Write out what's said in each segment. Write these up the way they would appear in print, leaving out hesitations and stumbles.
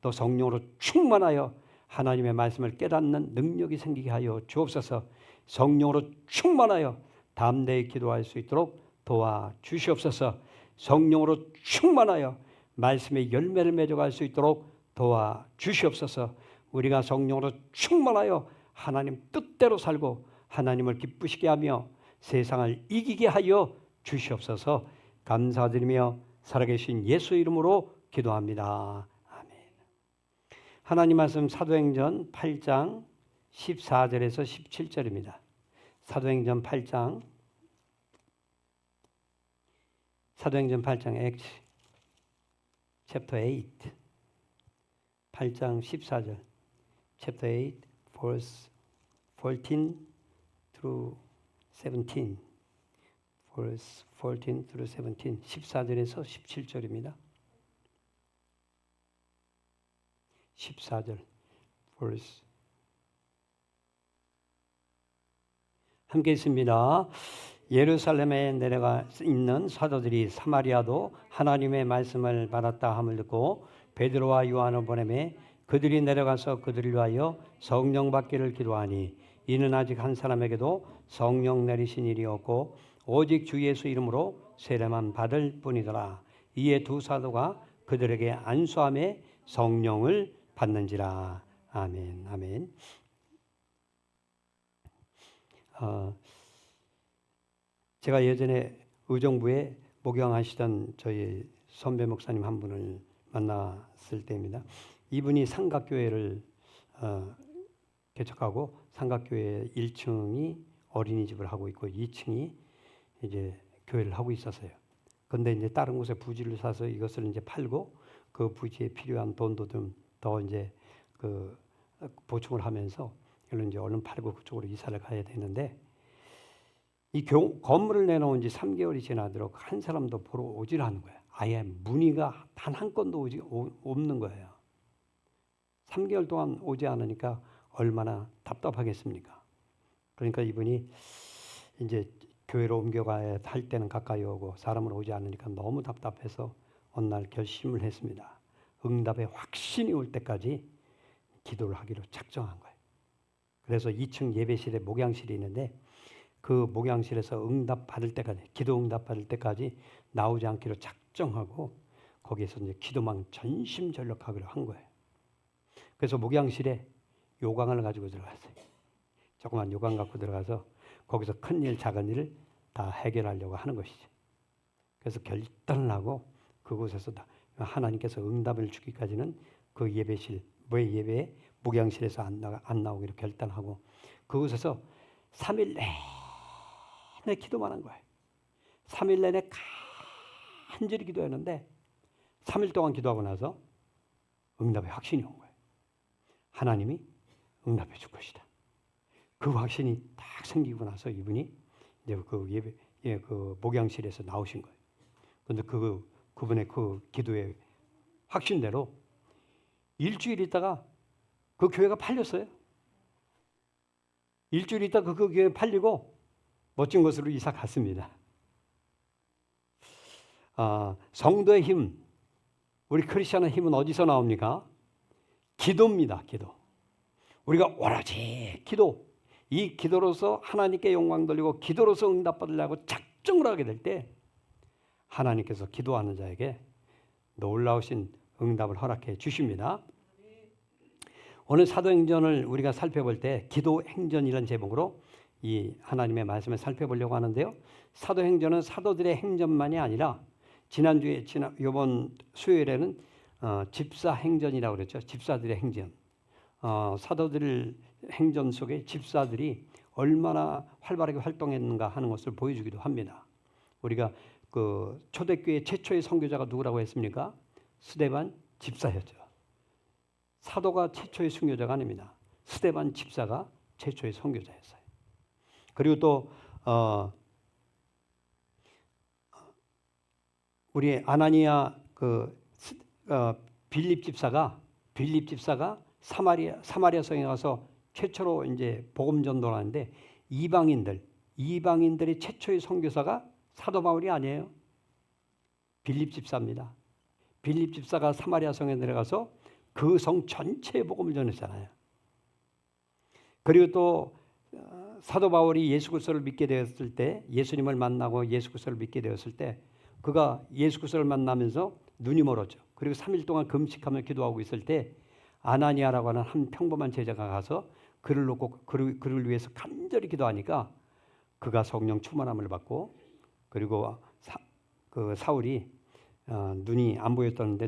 또 성령으로 충만하여 하나님의 말씀을 깨닫는 능력이 생기게 하여 주옵소서. 성령으로 충만하여 담대히 기도할 수 있도록 도와주시옵소서. 성령으로 충만하여 말씀의 열매를 맺어갈 수 있도록 도와주시옵소서. 우리가 성령으로 충만하여 하나님 뜻대로 살고 하나님을 기쁘시게 하며 세상을 이기게 하여 주시옵소서. 감사드리며 살아계신 예수 이름으로 기도합니다. 아멘. 하나님 말씀 사도행전 8장 14절에서 17절입니다. 사도행전 8장 Acts chapter 8 8장 14절 chapter 8 verse 14 through 17 verse 14 through 17 14절에서 17절입니다. 14절 verse 함께 있습니다. 예루살렘에 내려가 있는 사도들이 사마리아도 하나님의 말씀을 받았다 함을 듣고 베드로와 요한을 보내매 그들이 내려가서 그들을 위하여 성령 받기를 기도하니 이는 아직 한 사람에게도 성령 내리신 일이 없고 오직 주 예수 이름으로 세례만 받을 뿐이더라. 이에 두 사도가 그들에게 안수함에 성령을 받는지라. 아멘. 아멘. 제가 예전에 의정부에 목양하시던 저희 선배 목사님 한 분을 만났을 때입니다. 이분이 삼각교회를 개척하고 삼각교회 1층이 어린이집을 하고 있고 2층이 이제 교회를 하고 있었어요. 그런데 이제 다른 곳에 부지를 사서 이것을 이제 팔고 그 부지에 필요한 돈도 좀 더 이제 그 보충을 하면서 이걸 이제 얼른 팔고 그쪽으로 이사를 가야 되는데 이 건물을 내놓은 지 3개월이 지나도록 한 사람도 보러 오질 않은 거예요. 아예 문의가 단 한 건도 없는 거예요. 3개월 동안 오지 않으니까 얼마나 답답하겠습니까? 그러니까 이분이 이제 교회로 옮겨가야 할 때는 가까이 오고 사람을 오지 않으니까 너무 답답해서 어느 날 결심을 했습니다. 응답의 확신이 올 때까지 기도를 하기로 작정한 거예요. 그래서 2층 예배실에 목양실이 있는데 그 목양실에서 응답 받을 때까지 기도 응답 받을 때까지 나오지 않기로 작정하고 거기에서 이제 기도만 전심전력하기로 한 거예요. 그래서 목양실에 요강을 가지고 들어갔어요. 조그만 요강 갖고 들어가서 거기서 큰 일 작은 일을 다 해결하려고 하는 것이죠. 그래서 결단을 하고 그곳에서 다 하나님께서 응답을 주기까지는 그 예배실 예배 목양실에서 안 나오기로 결단하고 그곳에서 3일 내내 기도만 한 거예요. 3일 내내 간절히 기도했는데 3일 동안 기도하고 나서 응답의 확신이 온 거예요. 하나님이 응답해 줄 것이다. 그 확신이 딱 생기고 나서 이분이 이제 그 목양실에서 나오신 거예요. 그런데 그분의 그 기도의 확신대로 일주일 있다가 그 교회가 팔렸어요. 일주일 있다가 그 교회 팔리고 멋진 곳으로 이사 갔습니다. 성도의 힘, 우리 크리스천의 힘은 어디서 나옵니까? 기도입니다. 기도. 우리가 오로지 기도, 이 기도로서 하나님께 영광 돌리고 기도로서 응답 받으려고 작정을 하게 될 때 하나님께서 기도하는 자에게 놀라우신 응답을 허락해 주십니다. 오늘 사도행전을 우리가 살펴볼 때 기도행전이라는 제목으로 이 하나님의 말씀을 살펴보려고 하는데요. 사도행전은 사도들의 행전만이 아니라 이번 수요일에는 집사행전이라고 그랬죠. 집사들의 행전. 사도들 행전 속에 집사들이 얼마나 활발하게 활동했는가 하는 것을 보여주기도 합니다. 우리가 그 초대교회 최초의 선교자가 누구라고 했습니까? 스데반 집사였죠. 사도가 최초의 순교자가 아닙니다. 스데반 집사가 최초의 선교자였어요. 그리고 또 우리 아나니아 빌립 집사가 사마리아 성에 가서 최초로 이제 복음 전도를 하는데 이방인들의 최초의 선교사가 사도 바울이 아니에요. 빌립 집사입니다. 빌립 집사가 사마리아 성에 내려가서 그 성 전체의 복음을 전했잖아요. 그리고 또 사도 바울이 예수 그리스도를 믿게 되었을 때, 예수님을 만나고 예수 그리스도를 믿게 되었을 때 그가 예수 그리스도를 만나면서 눈이 멀었죠. 그리고 3일 동안 금식하며 기도하고 있을 때 아나니아라고 하는 한 평범한 제자가 가서 그를 놓고 그를 위해서 간절히 기도하니까 그가 성령 충만함을 받고, 그리고 사울이 눈이 안 보였다는데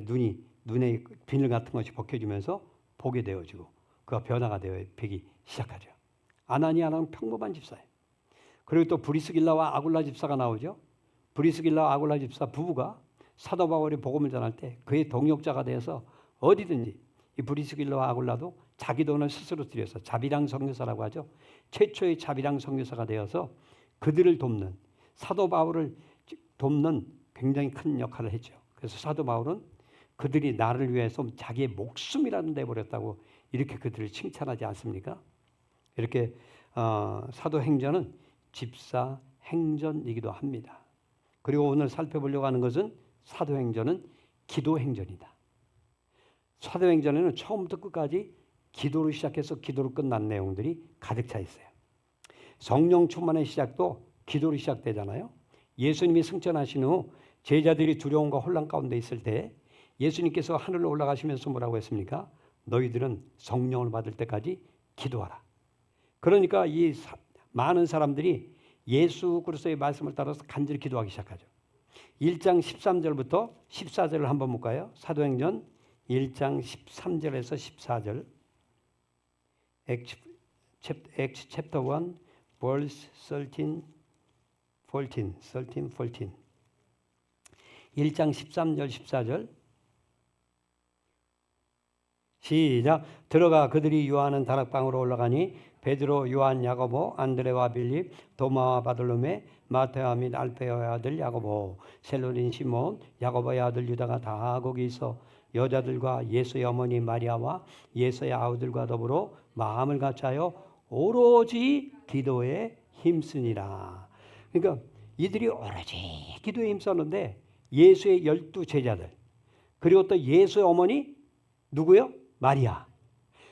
눈에 비늘 같은 것이 벗겨지면서 보게 되어지고 그가 변화가 되기 시작하죠. 아나니아는 평범한 집사예요. 그리고 또 브리스길라와 아굴라 집사가 나오죠. 브리스길라와 아굴라 집사 부부가 사도 바울이 복음을 전할 때 그의 동역자가 되어서 어디든지, 이 브리스길라와 아굴라도 자기 돈을 스스로 들여서 자비랑 선교사라고 하죠. 최초의 자비랑 선교사가 되어서 그들을 돕는, 사도 바울을 돕는 굉장히 큰 역할을 했죠. 그래서 사도 바울은 그들이 나를 위해서 자기의 목숨이라도 내버렸다고 이렇게 그들을 칭찬하지 않습니까? 이렇게 사도행전은 집사 행전이기도 합니다. 그리고 오늘 살펴보려고 하는 것은 사도행전은 기도행전이다. 사도행전에는 처음부터 끝까지 기도로 시작해서 기도로 끝난 내용들이 가득 차 있어요. 성령 충만의 시작도 기도로 시작되잖아요. 예수님이 승천하신 후 제자들이 두려움과 혼란 가운데 있을 때 예수님께서 하늘로 올라가시면서 뭐라고 했습니까? 너희들은 성령을 받을 때까지 기도하라. 그러니까 이 많은 사람들이 예수 그리스도의 말씀을 따라서 간절히 기도하기 시작하죠. 1장 13절부터 14절을 한번 볼까요? 사도행전 1장 13절에서 14절. Acts chapter 1 verse 13, 14. 1장 13절 14절 시작. 들어가 그들이 유하는 다락방으로 올라가니 베드로, 요한, 야고보, 안드레와 빌립, 도마와 바돌로메, 마테와 및 알페오의 아들 야고보, 셀로닌 시몬, 야고보의 아들 유다가 다 거기 있어 여자들과 예수의 어머니 마리아와 예수의 아우들과 더불어 마음을 같이하여 오로지 기도에 힘쓰니라. 그러니까 이들이 오로지 기도에 힘썼는데 예수의 12 제자들, 그리고 또 예수의 어머니 누구요? 마리아.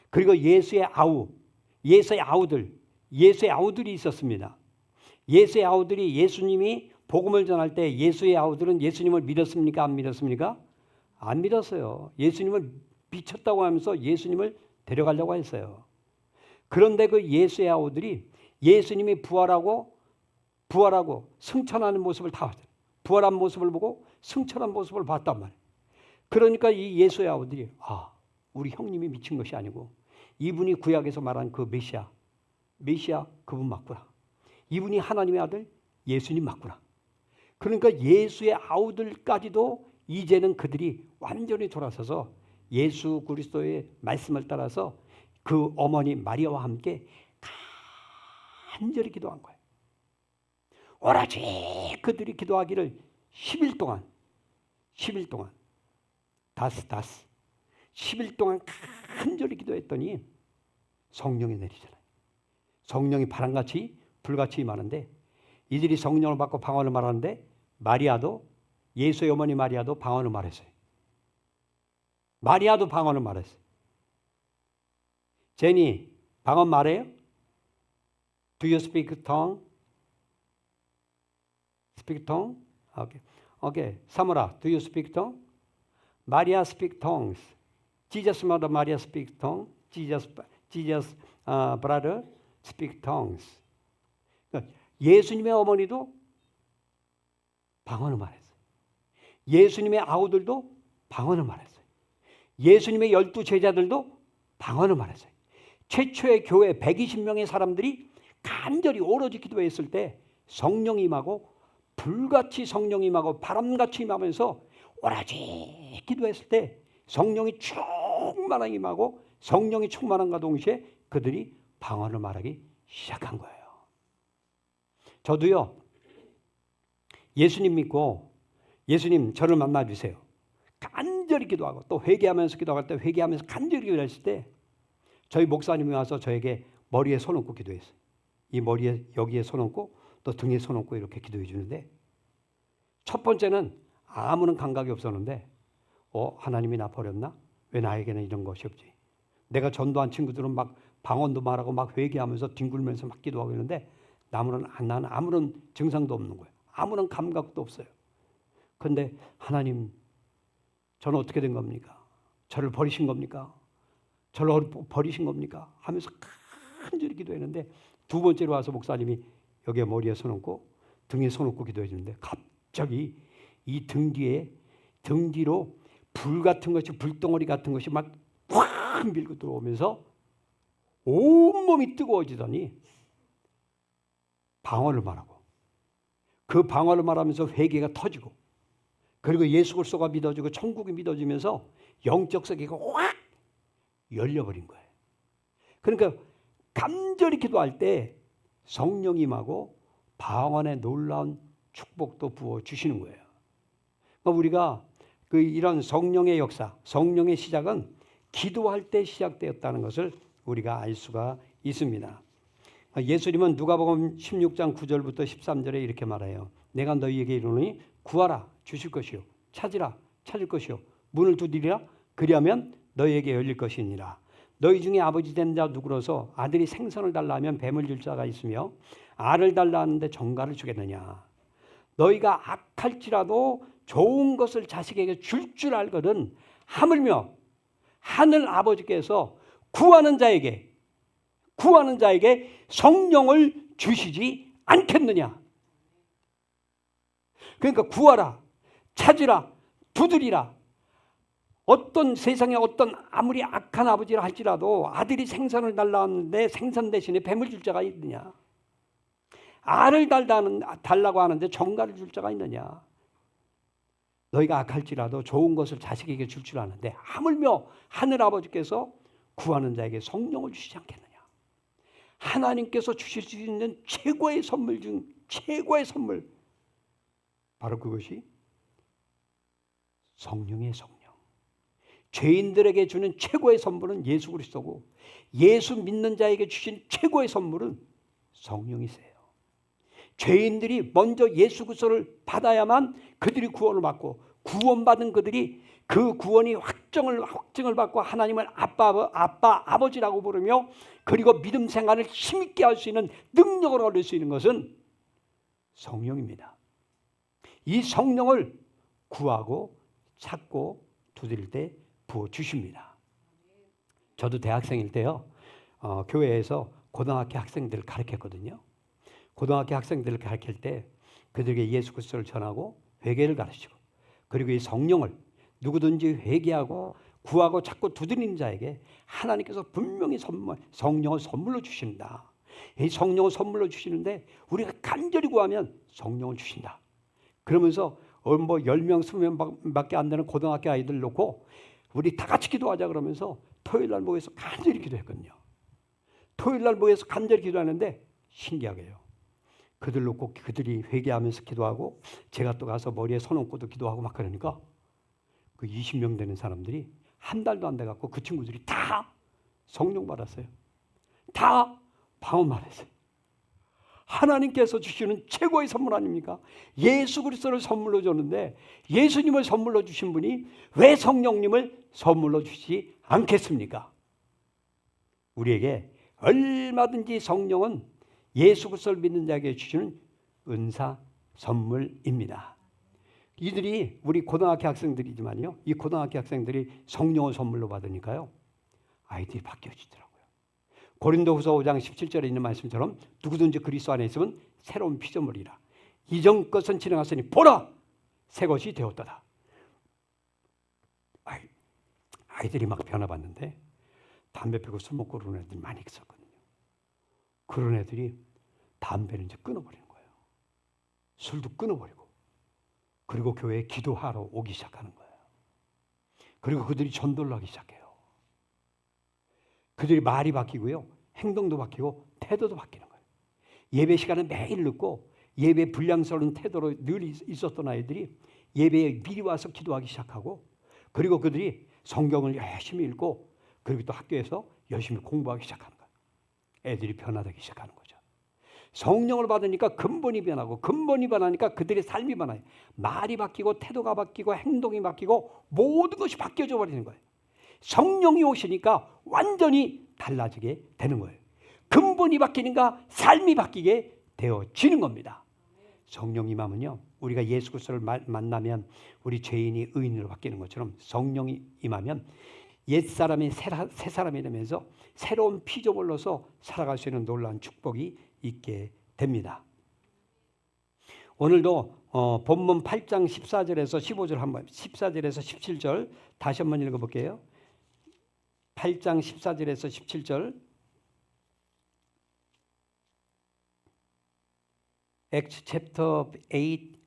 그리고 예수의 아우들이 있었습니다. 예수의 아우들이 예수님이 복음을 전할 때 예수의 아우들은 예수님을 믿었습니까? 안 믿었습니까? 안 믿었어요. 예수님을 미쳤다고 하면서 예수님을 데려가려고 했어요. 그런데 그 예수의 아우들이 예수님이 부활하고 승천하는 모습을 다 봤어요. 부활한 모습을 보고 승천한 모습을 봤단 말이에요. 그러니까 이 예수의 아우들이 우리 형님이 미친 것이 아니고 이분이 구약에서 말한 그 메시아 그분 맞구나. 이분이 하나님의 아들 예수님 맞구나. 그러니까 예수의 아우들까지도 이제는 그들이 완전히 돌아서서 예수 그리스도의 말씀을 따라서 그 어머니 마리아와 함께 간절히 기도한 거예요. 오로지 그들이 기도하기를 10일 동안 10일 동안 간절히 기도했더니 성령이 내리잖아요. 성령이 바람같이 불같이 임하는데 이들이 성령을 받고 방언을 말하는데 마리아도, 예수의 어머니 마리아도 방언을 말했어요. 마리아도 방언을 말했어요. 제니 방언 말해요? Do you speak tongue? Speak tongue? Okay. 사무라, do you speak tongue? Maria speak tongues. Jesus mother Maria speak tongue. Jesus brother speak tongues. 그러니까 예수님의 어머니도 방언을 말했어요. 예수님의 아우들도 방언을 말했어요. 예수님의 12 제자들도 방언을 말했어요. 최초의 교회 120명의 사람들이 간절히 오로지 기도했을 때 성령이 임하고 불같이 성령이 임하고 바람같이 임하면서 오로지 기도했을 때 성령이 충만하게 임하고 성령이 충만함과 동시에 그들이 방언을 말하기 시작한 거예요. 저도요, 예수님 믿고 예수님 저를 만나주세요. 간절히 기도하고 또 회개하면서 기도할 때 회개하면서 간절히 기도했을 때 저희 목사님이 와서 저에게 머리에 손 얹고 기도했어요. 이 머리에 여기에 손 얹고 또 등에 손 얹고 이렇게 기도해 주는데 첫 번째는 아무런 감각이 없었는데 하나님이 나 버렸나? 왜 나에게는 이런 것이 없지? 내가 전도한 친구들은 막 방언도 말하고 막 회개하면서 뒹굴면서 막 기도하고 있는데 나는 아무런 증상도 없는 거예요. 아무런 감각도 없어요. 그런데 하나님, 저는 어떻게 된 겁니까? 저를 버리신 겁니까? 저를 버리신 겁니까? 하면서 간절히 기도했는데 두 번째로 와서 목사님이 여기에 머리에 손 얹고 등에 손 얹고 기도해 주는데 갑자기 이 등 뒤로 불 같은 것이, 불덩어리 같은 것이 막 확 밀고 들어오면서 온몸이 뜨거워지더니 방언을 말하고, 그 방언을 말하면서 회개가 터지고, 그리고 예수 그리스도가 믿어지고 천국이 믿어지면서 영적 세계가 확 열려버린 거예요. 그러니까 간절히 기도할 때 성령이 임하고 방언의 놀라운 축복도 부어주시는 거예요. 그러니까 우리가 이런 성령의 역사, 성령의 시작은 기도할 때 시작되었다는 것을 우리가 알 수가 있습니다. 예수님은 누가복음 16장 9절부터 13절에 이렇게 말해요. 내가 너희에게 이르노니 구하라 주실 것이요, 찾으라 찾을 것이요, 문을 두드리라 그리하면 너희에게 열릴 것이니라. 너희 중에 아버지 된 자 누구로서 아들이 생선을 달라 하면 뱀을 줄 자가 있으며 알을 달라 하는데 정갈을 주겠느냐. 너희가 악할지라도 좋은 것을 자식에게 줄 알거든 하물며 하늘 아버지께서 구하는 자에게 성령을 주시지 않겠느냐. 그러니까 구하라, 찾으라, 두드리라. 어떤 세상에 어떤 아무리 악한 아버지라 할지라도 아들이 생선을 달라는데 생선 대신에 뱀을 줄 자가 있느냐. 알을 달라고 하는데 정갈을 줄 자가 있느냐. 너희가 악할지라도 좋은 것을 자식에게 줄 줄 아는데 하물며 하늘 아버지께서 구하는 자에게 성령을 주시지 않겠느냐. 하나님께서 주실 수 있는 최고의 선물 중 최고의 선물, 바로 그것이 성령의 성령. 죄인들에게 주는 최고의 선물은 예수 그리스도고, 예수 믿는 자에게 주신 최고의 선물은 성령이세요. 죄인들이 먼저 예수 그리스도를 받아야만 그들이 구원을 받고, 구원받은 그들이 그 구원이 확증을 받고 하나님을 아빠 아버지라고 부르며, 그리고 믿음 생활을 힘있게 할 수 있는 능력을 얻을 수 있는 것은 성령입니다. 이 성령을 구하고 찾고 두드릴 때 부어주십니다. 저도 대학생일 때요, 교회에서 고등학교 학생들을 가르쳤거든요. 고등학교 학생들을 가르칠 때 그들에게 예수 그리스도를 전하고 회개를 가르치고, 그리고 이 성령을 누구든지 회개하고 구하고 찾고 두드리는 자에게 하나님께서 분명히 성령을 선물로 주신다. 이 성령을 선물로 주시는데 우리가 간절히 구하면 성령을 주신다. 그러면서 10명, 20명밖에 안 되는 고등학교 아이들 놓고 우리 다 같이 기도하자 그러면서 토요일 날 모여서 간절히 기도했거든요. 토요일 날 모여서 간절히 기도하는데 신기하게요, 그들 놓고 그들이 회개하면서 기도하고 제가 또 가서 머리에 손 얹고도 기도하고 막 그러니까 그 20명 되는 사람들이 한 달도 안 돼갖고 그 친구들이 다 성령 받았어요. 다 방언 말했어요. 하나님께서 주시는 최고의 선물 아닙니까? 예수 그리스도를 선물로 줬는데 예수님을 선물로 주신 분이 왜 성령님을 선물로 주시지 않겠습니까? 우리에게 얼마든지 성령은 예수 그리스도를 믿는 자에게 주시는 은사 선물입니다. 이들이 우리 고등학교 학생들이지만요, 이 고등학교 학생들이 성령을 선물로 받으니까요 아이들이 바뀌어지더라고요. 고린도후서 5장 17절에 있는 말씀처럼 누구든지 그리스도 안에 있으면 새로운 피조물이라. 이전 것은 지나갔으니 보라 새 것이 되었도다. 아이들이 막 변화받는데 담배 피고 술 먹고 그런 애들이 많이 있었거든요. 그런 애들이 담배를 이제 끊어버리는 거예요. 술도 끊어버리고, 그리고 교회에 기도하러 오기 시작하는 거예요. 그리고 그들이 전도를 하기 시작해요. 그들이 말이 바뀌고요, 행동도 바뀌고 태도도 바뀌는 거예요. 예배 시간은 매일 늦고 예배 불량스러운 태도로 늘 있었던 아이들이 예배에 미리 와서 기도하기 시작하고, 그리고 그들이 성경을 열심히 읽고, 그리고 또 학교에서 열심히 공부하기 시작하는 거예요. 애들이 변화되기 시작하는 거죠. 성령을 받으니까 근본이 변하고, 근본이 변하니까 그들의 삶이 변해요. 말이 바뀌고 태도가 바뀌고 행동이 바뀌고 모든 것이 바뀌어져 버리는 거예요. 성령이 오시니까 완전히 달라지게 되는 거예요. 근본이 바뀌니까 삶이 바뀌게 되어지는 겁니다. 성령이 임하면요, 우리가 예수 그리스도를 만나면 우리 죄인이 의인으로 바뀌는 것처럼 성령이 임하면 옛사람이 새 사람이 되면서 새로운 피조물로서 살아갈 수 있는 놀라운 축복이 있게 됩니다. 오늘도 본문 8장 14절에서 15절 한번 14절에서 17절 다시 한번 읽어볼게요. 8장 14절에서 17절 Acts chapter 8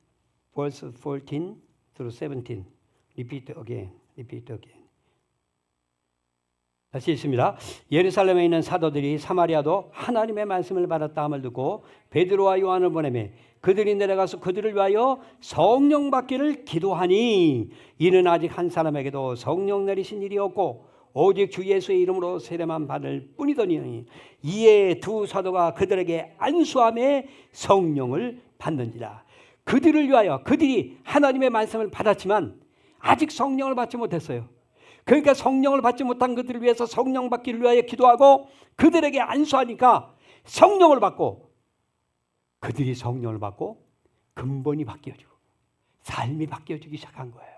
verse 14 through 17. Repeat again. 다시 읽습니다. 예루살렘에 있는 사도들이 사마리아도 하나님의 말씀을 받았다 함을 듣고 베드로와 요한을 보내매 그들이 내려가서 그들을 위하여 성령 받기를 기도하니 이는 아직 한 사람에게도 성령 내리신 일이 없고 오직 주 예수의 이름으로 세례만 받을 뿐이더니 이에 두 사도가 그들에게 안수함에 성령을 받는지라. 그들을 위하여, 그들이 하나님의 말씀을 받았지만 아직 성령을 받지 못했어요. 그러니까 성령을 받지 못한 그들을 위해서 성령 받기를 위하여 기도하고 그들에게 안수하니까 성령을 받고, 그들이 성령을 받고 근본이 바뀌어지고 삶이 바뀌어지기 시작한 거예요.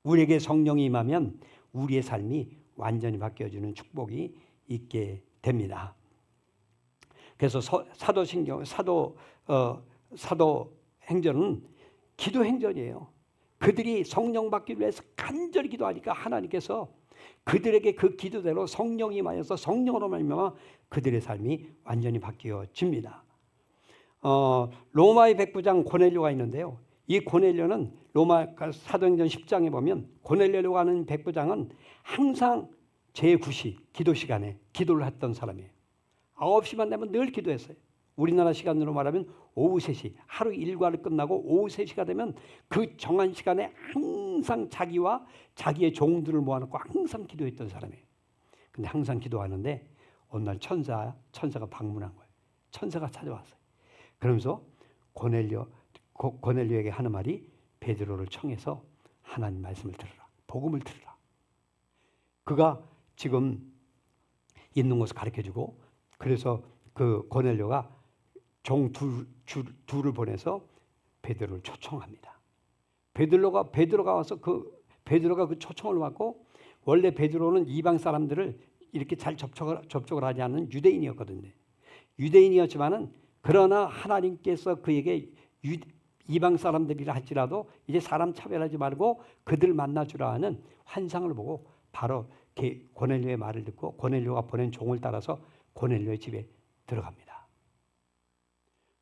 우리에게 성령이 임하면 우리의 삶이 완전히 바뀌어지는 축복이 있게 됩니다. 그래서 사도행전은 기도 행전이에요. 그들이 성령 받기 위해서 간절히 기도하니까 하나님께서 그들에게 그 기도대로 성령이 임하여서 성령으로 말미암아 그들의 삶이 완전히 바뀌어집니다. 로마의 백부장 고넬료가 있는데요. 이 고넬료는 로마 사도행전 10장에 보면 고넬료라고 하는 백부장은 항상 제9시 기도 시간에 기도를 했던 사람이에요. 9시만 되면 늘 기도했어요. 우리나라 시간으로 말하면 오후 3시, 하루 일과를 끝나고 오후 3시가 되면 그 정한 시간에 항상 자기와 자기의 종들을 모아놓고 항상 기도했던 사람이에요. 근데 항상 기도하는데 어느 날 천사가 방문한 거예요. 천사가 찾아왔어요. 그러면서 고넬료에게 하는 말이 베드로를 청해서 하나님 말씀을 들으라, 복음을 들으라. 그가 지금 있는 곳을 가르쳐주고, 그래서 그 고넬료가 종 둘을 보내서 베드로를 초청합니다. 베드로가 와서 베드로가 그 초청을 받고, 원래 베드로는 이방 사람들을 이렇게 잘 접촉을 하지 않는 유대인이었거든요. 유대인이었지만은 그러나 하나님께서 그에게 이방 사람들이라 할지라도 이제 사람 차별하지 말고 그들 만나주라 하는 환상을 보고 바로 고넬료의 말을 듣고 고넬료가 보낸 종을 따라서 고넬료의 집에 들어갑니다.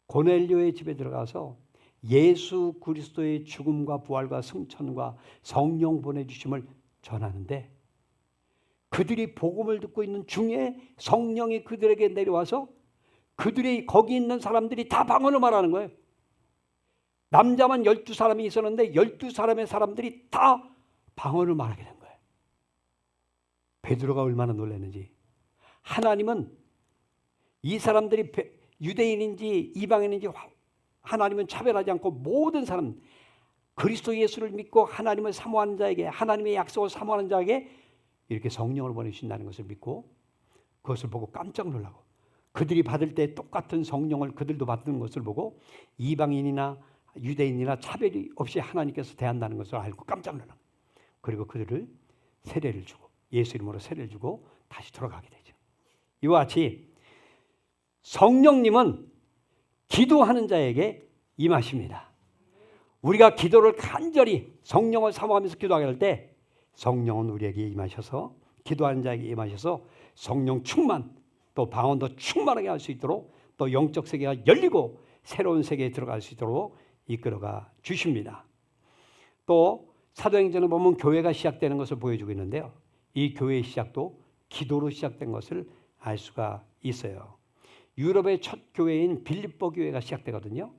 고넬료의 집에 들어가서 예수 그리스도의 죽음과 부활과 승천과 성령 보내주심을 전하는데, 그들이 복음을 듣고 있는 중에 성령이 그들에게 내려와서 그들이 거기 있는 사람들이 다 방언을 말하는 거예요. 남자만 12사람이 있었는데 12사람의 사람들이 다 방언을 말하게 된 거예요. 베드로가 얼마나 놀랐는지. 하나님은 이 사람들이 유대인인지 이방인인지 하나님은 차별하지 않고 모든 사람, 그리스도 예수를 믿고 하나님을 사모하는 자에게, 하나님의 약속을 사모하는 자에게 이렇게 성령을 보내주신다는 것을 믿고 그것을 보고 깜짝 놀라고, 그들이 받을 때 똑같은 성령을 그들도 받는 것을 보고 이방인이나 유대인이나 차별이 없이 하나님께서 대한다는 것을 알고 깜짝 놀라고, 그리고 그들을 세례를 주고 예수 이름으로 세례를 주고 다시 돌아가게 되죠. 이와 같이 성령님은 기도하는 자에게 임하십니다. 우리가 기도를 간절히 성령을 사모하면서 기도하게 할 때 성령은 우리에게 임하셔서, 기도하는 자에게 임하셔서 성령 충만, 또 방언도 충만하게 할 수 있도록, 또 영적 세계가 열리고 새로운 세계에 들어갈 수 있도록 이끌어가 주십니다. 또 사도행전을 보면 교회가 시작되는 것을 보여주고 있는데요. 이 교회의 시작도 기도로 시작된 것을 알 수가 있어요. 유럽의 첫 교회인 빌립보 교회가 시작되거든요.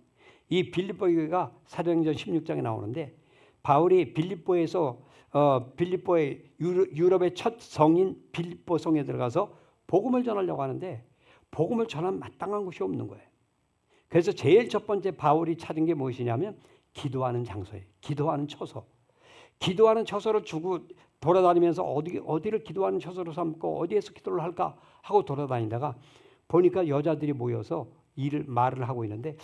이 빌립보 교회가 사도행전 16장에 나오는데, 바울이 빌립보의 유럽의 첫 성인 빌립보 성에 들어가서 복음을 전하려고 하는데 복음을 전한 마땅한 곳이 없는 거예요. 그래서 제일 첫 번째 바울이 찾은 게 무엇이냐면 기도하는 장소예요. 기도하는 처소. 기도하는 처소를 주고 돌아다니면서 어디를 기도하는 처소로 삼고 어디에서 기도를 할까 하고 돌아다니다가 보니까 여자들이 모여서 말을 하고 있는데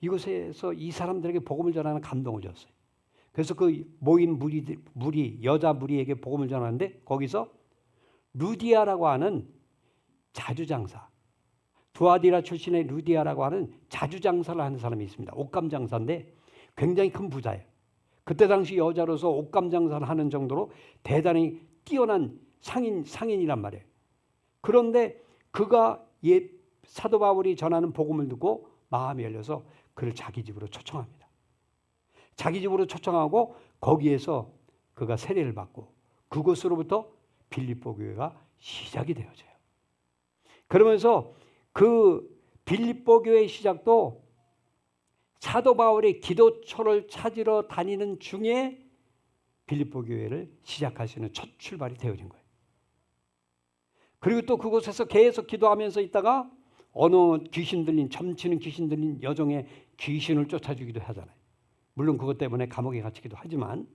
이곳에서 이 사람들에게 복음을 전하는 감동을 줬어요. 그래서 그 모인 여자 무리에게 복음을 전하는데 거기서 루디아라고 하는 자주장사, 두아디라 출신의 루디아라고 하는 자주장사를 하는 사람이 있습니다. 옷감 장사인데 굉장히 큰 부자예요. 그때 당시 여자로서 옷감 장사를 하는 정도로 대단히 뛰어난 상인이란 말이에요. 그런데 그가 사도 바울이 전하는 복음을 듣고 마음이 열려서 그를 자기 집으로 초청합니다. 자기 집으로 초청하고 거기에서 그가 세례를 받고 그곳으로부터 빌립보 교회가 시작이 되어져요. 그러면서 그 빌립보 교회의 시작도 사도 바울이 기도처를 찾으러 다니는 중에 빌립보 교회를 시작하시는 첫 출발이 되어진 거예요. 그리고 또 그곳에서 계속 기도하면서 있다가 어느 귀신 들린 점치는 귀신 들린 여종의 귀신을 쫓아주기도 하잖아요. 물론 그것 때문에 감옥에 갇히기도 하지만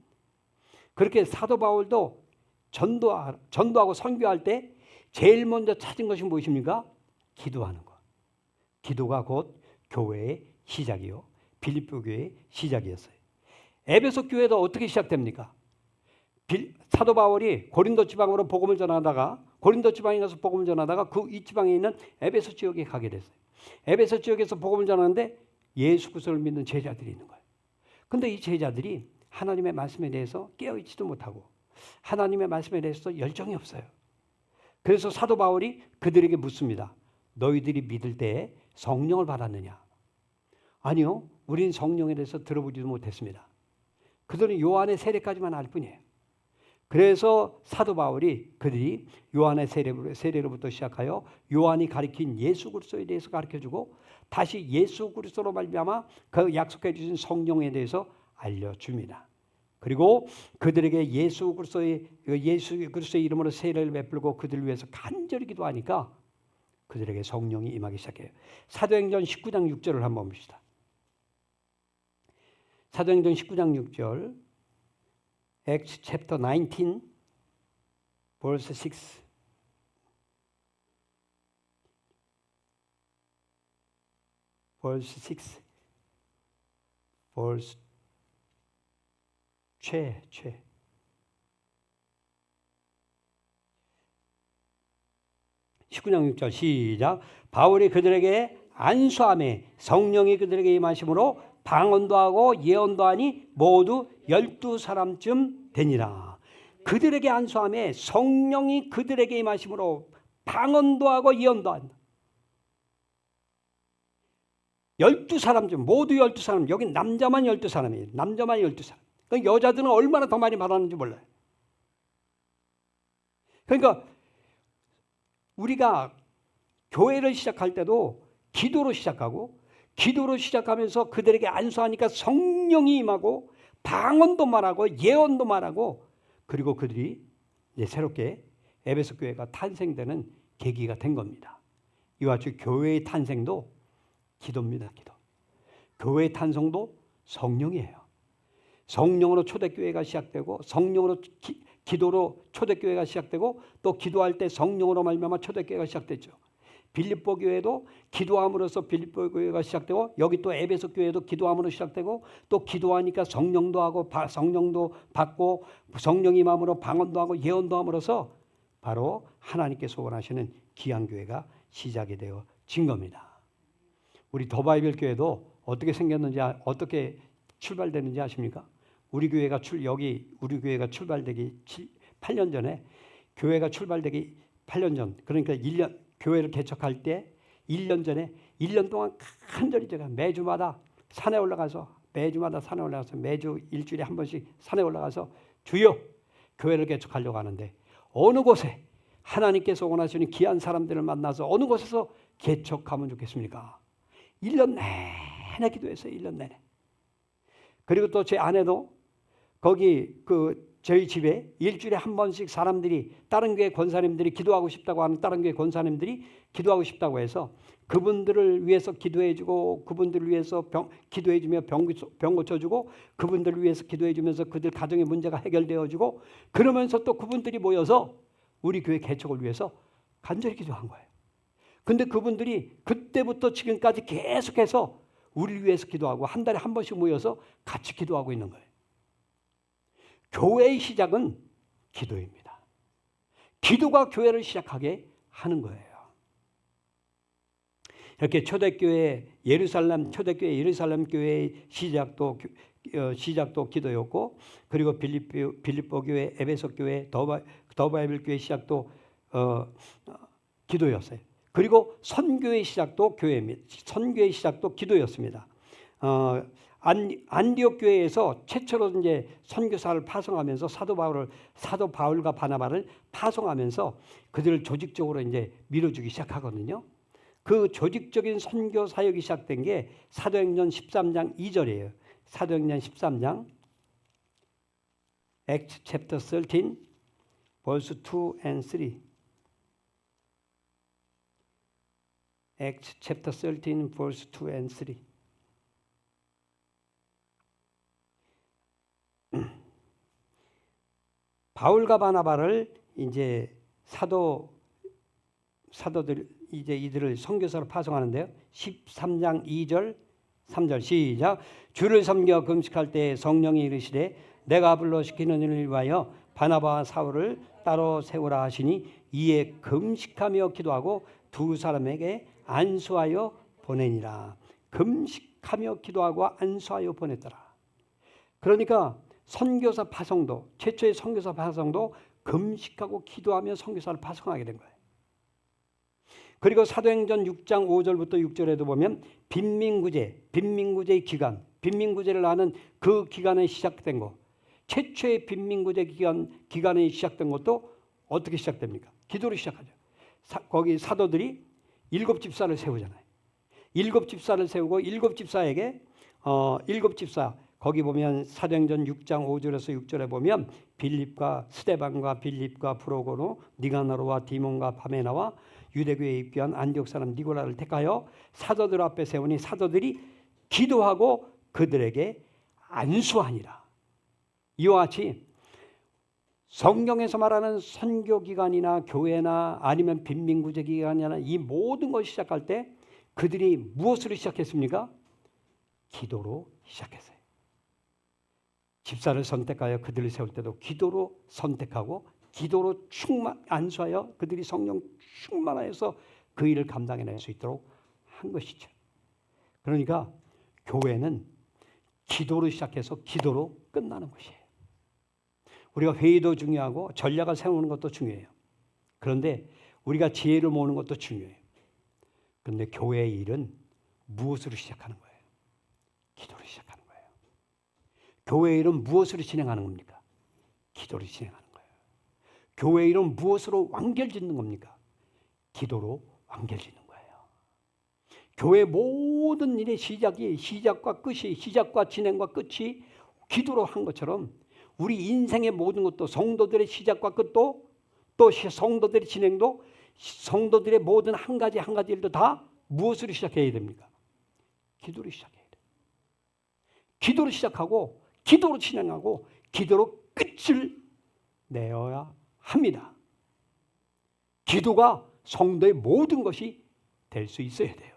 그렇게 사도 바울도 전도하고 선교할 때 제일 먼저 찾은 것이 무엇입니까? 기도하는 것. 기도가 곧 교회의 시작이요. 빌립보 교회의 시작이었어요. 에베소 교회도 어떻게 시작됩니까? 사도 바울이 고린도 지방으로 복음을 전하다가 고린도 지방에 가서 복음을 전하다가 이 지방에 있는 에베소 지역에 가게 됐어요. 에베소 지역에서 복음을 전하는데 예수 그리스도를 믿는 제자들이 있는 거예요. 근데 이 제자들이 하나님의 말씀에 대해서 깨어있지도 못하고 하나님의 말씀에 대해서 열정이 없어요. 그래서 사도 바울이 그들에게 묻습니다. 너희들이 믿을 때에 성령을 받았느냐? 아니요. 우린 성령에 대해서 들어보지도 못했습니다. 그들은 요한의 세례까지만 알 뿐이에요. 그래서 사도 바울이 그들이 요한의 세례로부터 시작하여 요한이 가르친 예수 그리스도에 대해서 가르쳐주고 다시 예수 그리스도로 말미암아 그 약속해 주신 성령에 대해서 알려줍니다. 그리고 그들에게 예수 그리스도의 이름으로 세례를 베풀고 그들을 위해서 간절히 기도하니까 그들에게 성령이 임하기 시작해요. 사도행전 19장 6절을 한번 봅시다. 사도행전 19장 6절 Acts chapter 19 verse 6 verse 6 verse 19장 6절 시작. 바울이 그들에게 안수함에 성령이 그들에게 임하심으로 방언도 하고 예언도 하니 모두 12사람쯤 되니라. 그들에게 안수함에 성령이 그들에게 임하심으로 방언도 하고 예언도 한다. 12사람쯤 모두 12사람. 여기 남자만 12사람이에요. 남자만 12사람. 그러니까 여자들은 얼마나 더 많이 받았는지 몰라요. 그러니까 우리가 교회를 시작할 때도 기도로 시작하고 기도로 시작하면서 그들에게 안수하니까 성령이 임하고 방언도 말하고 예언도 말하고 그리고 그들이 이제 새롭게 에베소 교회가 탄생되는 계기가 된 겁니다. 이와 같이 교회의 탄생도 기도입니다. 기도. 교회의 탄생도 성령이에요. 성령으로 초대교회가 시작되고 성령으로 기도로 초대교회가 시작되고 또 기도할 때 성령으로 말미암아 초대교회가 시작됐죠. 빌립보 교회도 기도함으로써 빌립보 교회가 시작되고 여기 또 에베소 교회도 기도함으로 시작되고 또 기도하니까 성령도 하고 성령도 받고 성령이 임함으로 방언도 하고 예언도 함으로써 바로 하나님께서 원하시는 귀한 교회가 시작이 되어진 겁니다. 우리 더바이블 교회도 어떻게 생겼는지 어떻게 출발되는지 아십니까? 우리 교회가 출발되기 8년 전에 교회가 출발되기 8년 전 그러니까 1년 교회를 개척할 때 1년 전에 1년 동안 간절히 제가 매주마다 산에 올라가서 매주 일주일에 한 번씩 산에 올라가서 주여 교회를 개척하려고 하는데 어느 곳에 하나님께서 원하시는 귀한 사람들을 만나서 어느 곳에서 개척하면 좋겠습니까? 1년 내내 기도했어요. 1년 내내. 그리고 또 제 아내도 거기 그 저희 집에 일주일에 한 번씩 사람들이 다른 교회 권사님들이 기도하고 싶다고 하는 다른 교회 권사님들이 기도하고 싶다고 해서 그분들을 위해서 기도해주고 그분들을 위해서 기도해주며 병 고쳐주고 그분들을 위해서 기도해주면서 그들 가정의 문제가 해결되어지고 그러면서 또 그분들이 모여서 우리 교회 개척을 위해서 간절히 기도한 거예요. 근데 그분들이 그때부터 지금까지 계속해서 우리를 위해서 기도하고 한 달에 한 번씩 모여서 같이 기도하고 있는 거예요. 교회의 시작은 기도입니다. 기도가 교회를 시작하게 하는 거예요. 이렇게 초대교회 예루살렘 교회의 시작도 기도였고, 그리고 빌립보 교회, 에베소 교회, 더바이블 교회 시작도 기도였어요. 그리고 선교의 시작도 교회입니다. 선교의 시작도 기도였습니다. 안디옥 교회에서 최초로 이제 선교사를 파송하면서 사도 바울과 바나바를 파송하면서 그들을 조직적으로 이제 밀어주기 시작하거든요. 그 조직적인 선교 사역이 시작된 게 사도행전 13장 2절이에요. 사도행전 13장 Acts chapter 13 verse 2 and 3. Acts chapter 13 verse 2 and 3. 바울과 바나바를 이제 사도들 이제 이들을 선교사로 파송하는데요. 13장 2절 3절 시작. 주를 섬겨 금식할 때 성령이 이르시되 내가 불러 시키는 일을 위하여 바나바와 사울을 따로 세우라 하시니 이에 금식하며 기도하고 두 사람에게 안수하여 보내니라. 금식하며 기도하고 안수하여 보냈더라. 그러니까 선교사 파송도 최초의 선교사 파송도 금식하고 기도하며 선교사를 파송하게 된 거예요. 그리고 사도행전 6장 5절부터 6절에도 보면 빈민구제의 기간, 빈민구제를 하는 그 기간에 시작된 거, 최초의 빈민구제 기간에 시작된 것도 어떻게 시작됩니까? 기도로 시작하죠. 거기 사도들이 7집사를 세우잖아요. 7집사를 세우고 7집사에게 7집사 거기 보면 사도행전 6장 5절에서 6절에 보면 빌립과 스데반과 빌립과 프로고노 니가나로와 디몬과 바메나와 유대교에 입교한 안디옥 사람 니고라를 택하여 사도들 앞에 세우니 사도들이 기도하고 그들에게 안수하니라. 이와 같이 성경에서 말하는 선교기간이나 교회나 아니면 빈민구제 기간이나 이 모든 것을 시작할 때 그들이 무엇으로 시작했습니까? 기도로 시작했어요. 집사를 선택하여 그들을 세울 때도 기도로 선택하고 기도로 안수하여 그들이 성령 충만하여서 그 일을 감당해낼 수 있도록 한 것이죠. 그러니까 교회는 기도로 시작해서 기도로 끝나는 것이에요. 우리가 회의도 중요하고 전략을 세우는 것도 중요해요. 그런데 우리가 지혜를 모으는 것도 중요해요. 그런데 교회의 일은 무엇으로 시작하는 거예요? 기도로 시작하는 거예요. 교회의 일은 무엇으로 진행하는 겁니까? 기도로 진행하는 거예요. 교회의 일은 무엇으로 완결짓는 겁니까? 기도로 완결짓는 거예요. 교회 모든 일의 시작과 진행과 끝이 기도로 한 것처럼 우리 인생의 모든 것도 성도들의 시작과 끝도 또 성도들의 진행도 성도들의 모든 한 가지 일도 다 무엇으로 시작해야 됩니까? 기도로 시작해야 돼요. 기도로 시작하고 기도로 진행하고 기도로 끝을 내어야 합니다. 기도가 성도의 모든 것이 될 수 있어야 돼요.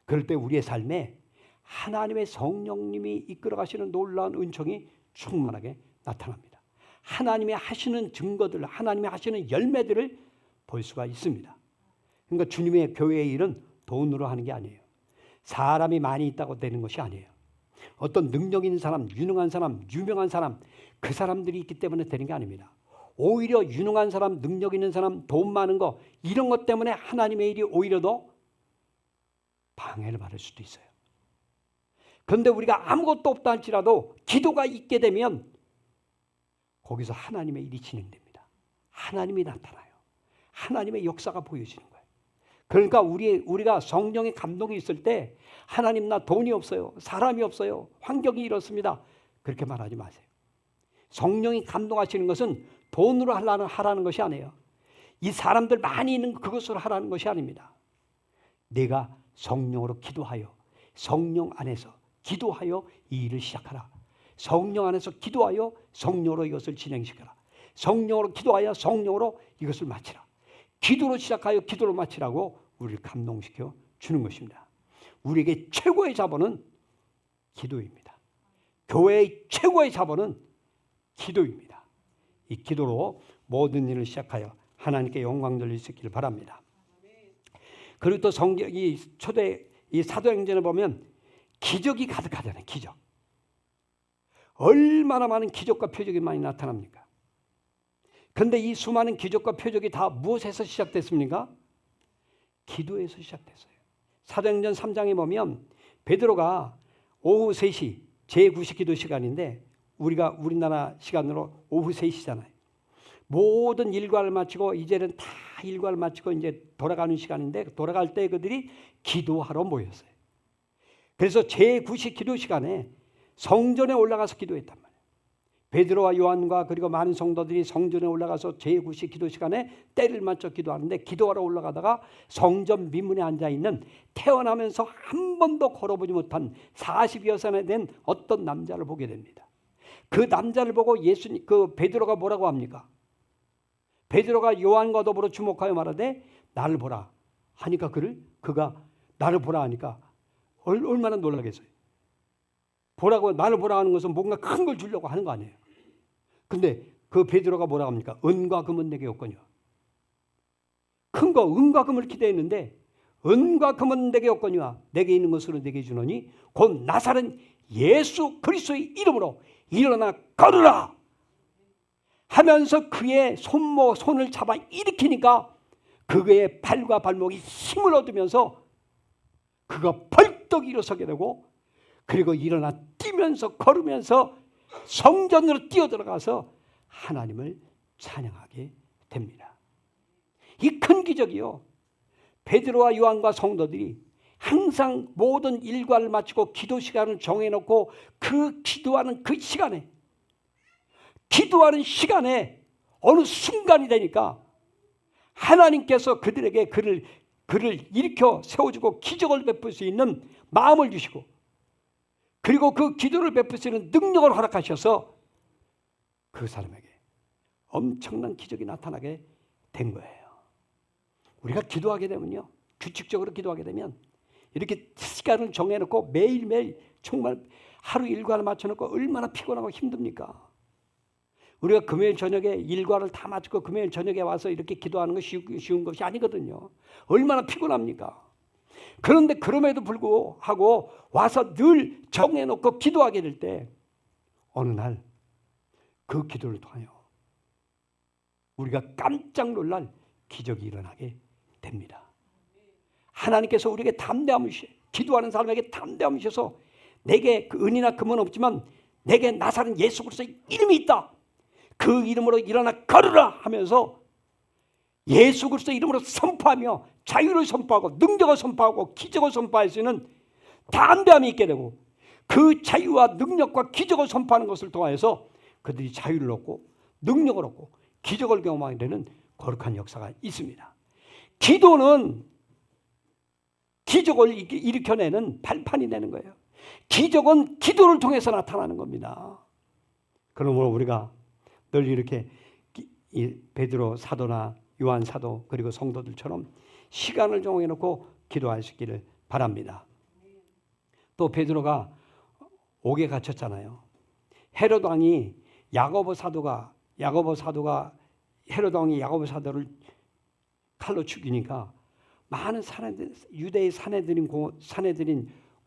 그럴 때 우리의 삶에 하나님의 성령님이 이끌어가시는 놀라운 은총이 충만하게 나타납니다. 하나님이 하시는 증거들, 하나님이 하시는 열매들을 볼 수가 있습니다. 그러니까 주님의 교회의 일은 돈으로 하는 게 아니에요. 사람이 많이 있다고 되는 것이 아니에요. 어떤 능력 있는 사람, 유능한 사람, 유명한 사람, 그 사람들이 있기 때문에 되는 게 아닙니다. 오히려 유능한 사람, 능력 있는 사람, 돈 많은 거 이런 것 때문에 하나님의 일이 오히려 더 방해를 받을 수도 있어요. 그런데 우리가 아무것도 없다 할지라도 기도가 있게 되면 거기서 하나님의 일이 진행됩니다. 하나님이 나타나요. 하나님의 역사가 보여지는 거예요. 그러니까 우리가 성령의 감동이 있을 때 하나님 나 돈이 없어요. 사람이 없어요. 환경이 이렇습니다. 그렇게 말하지 마세요. 성령이 감동하시는 것은 돈으로 하라는 것이 아니에요. 이 사람들 많이 있는 그것으로 하라는 것이 아닙니다. 내가 성령으로 기도하여 성령 안에서 기도하여 이 일을 시작하라. 성령 안에서 기도하여 성령으로 이것을 진행시켜라. 성령으로 기도하여 성령으로 이것을 마치라. 기도로 시작하여 기도로 마치라고 우리를 감동시켜 주는 것입니다. 우리에게 최고의 자본은 기도입니다. 교회의 최고의 자본은 기도입니다. 이 기도로 모든 일을 시작하여 하나님께 영광 돌릴 수 있기를 바랍니다. 그리고 또 성경 이 초대 이 사도행전에 보면 기적이 가득하잖아요. 기적. 얼마나 많은 기적과 표적이 많이 나타납니까? 그런데 이 수많은 기적과 표적이 다 무엇에서 시작됐습니까? 기도에서 시작됐어요. 사도행전 3장에 보면 베드로가 오후 3시 제9시 기도 시간인데 우리나라 시간으로 오후 3시잖아요. 모든 일과를 마치고 이제는 다 일과를 마치고 이제 돌아가는 시간인데 돌아갈 때 그들이 기도하러 모였어요. 그래서 제9시 기도 시간에 성전에 올라가서 기도했단 말이에요. 베드로와 요한과 그리고 많은 성도들이 성전에 올라가서 제9시 기도 시간에 때를 맞춰 기도하는데 기도하러 올라가다가 성전 미문에 앉아있는 태어나면서 한 번도 걸어보지 못한 40여 살에 된 어떤 남자를 보게 됩니다. 그 남자를 보고 그 베드로가 뭐라고 합니까? 베드로가 요한과 더불어 주목하여 말하되 나를 보라 하니까 그가 나를 보라 하니까 얼마나 놀라겠어요. 보라고 나를 보라 하는 것은 뭔가 큰 걸 주려고 하는 거 아니에요. 근데 그 베드로가 뭐라고 합니까? 은과 금은 내게 없거니와. 큰 거 은과 금을 기대했는데 은과 금은 내게 없거니와 내게 있는 것으로 내게 주노니 곧 나사렛 예수 그리스도의 이름으로 일어나 걸으라 하면서 그의 손을 잡아 일으키니까 그의 발과 발목이 힘을 얻으면서 그가 벌떡 일어서게 되고 그리고 일어나 뛰면서 걸으면서 성전으로 뛰어들어가서 하나님을 찬양하게 됩니다. 이 큰 기적이요. 베드로와 요한과 성도들이 항상 모든 일과를 마치고 기도 시간을 정해놓고 그 기도하는 그 시간에 어느 순간이 되니까 하나님께서 그들에게 그를 일으켜 세워주고 기적을 베풀 수 있는 마음을 주시고 그리고 그 기도를 베풀 수 있는 능력을 허락하셔서 그 사람에게 엄청난 기적이 나타나게 된 거예요. 우리가 기도하게 되면요. 규칙적으로 기도하게 되면 이렇게 시간을 정해놓고 매일매일 정말 하루 일과를 맞춰놓고 얼마나 피곤하고 힘듭니까? 우리가 금요일 저녁에 일과를 다 마치고 금요일 저녁에 와서 이렇게 기도하는 것이 쉬운 것이 아니거든요. 얼마나 피곤합니까? 그런데 그럼에도 불구하고 와서 늘 정해놓고 기도하게 될 때 어느 날 그 기도를 통하여 우리가 깜짝 놀랄 기적이 일어나게 됩니다. 하나님께서 우리에게 담대함을 주셔 기도하는 사람에게 담대함을 주셔서 내게 그 은이나 금은 없지만 내게 나사렛 예수 그리스도의 이름이 있다. 그 이름으로 일어나 걸으라 하면서 예수 그리스도 이름으로 선포하며 자유를 선포하고 능력을 선포하고 기적을 선포할 수 있는 담대함이 있게 되고 그 자유와 능력과 기적을 선포하는 것을 통하여서 그들이 자유를 얻고 능력을 얻고 기적을 경험하게 되는 거룩한 역사가 있습니다. 기도는 기적을 일으켜내는 발판이 되는 거예요. 기적은 기도를 통해서 나타나는 겁니다. 그러므로 우리가 늘 이렇게 베드로 사도나 요한 사도 그리고 성도들처럼 시간을 정해놓고 기도할 수 있기를 바랍니다. 또 베드로가 옥에 갇혔잖아요. 헤롯 왕이 야고보 사도가 헤롯 왕이 야고보 사도를 칼로 죽이니까 많은 유대의 사내들인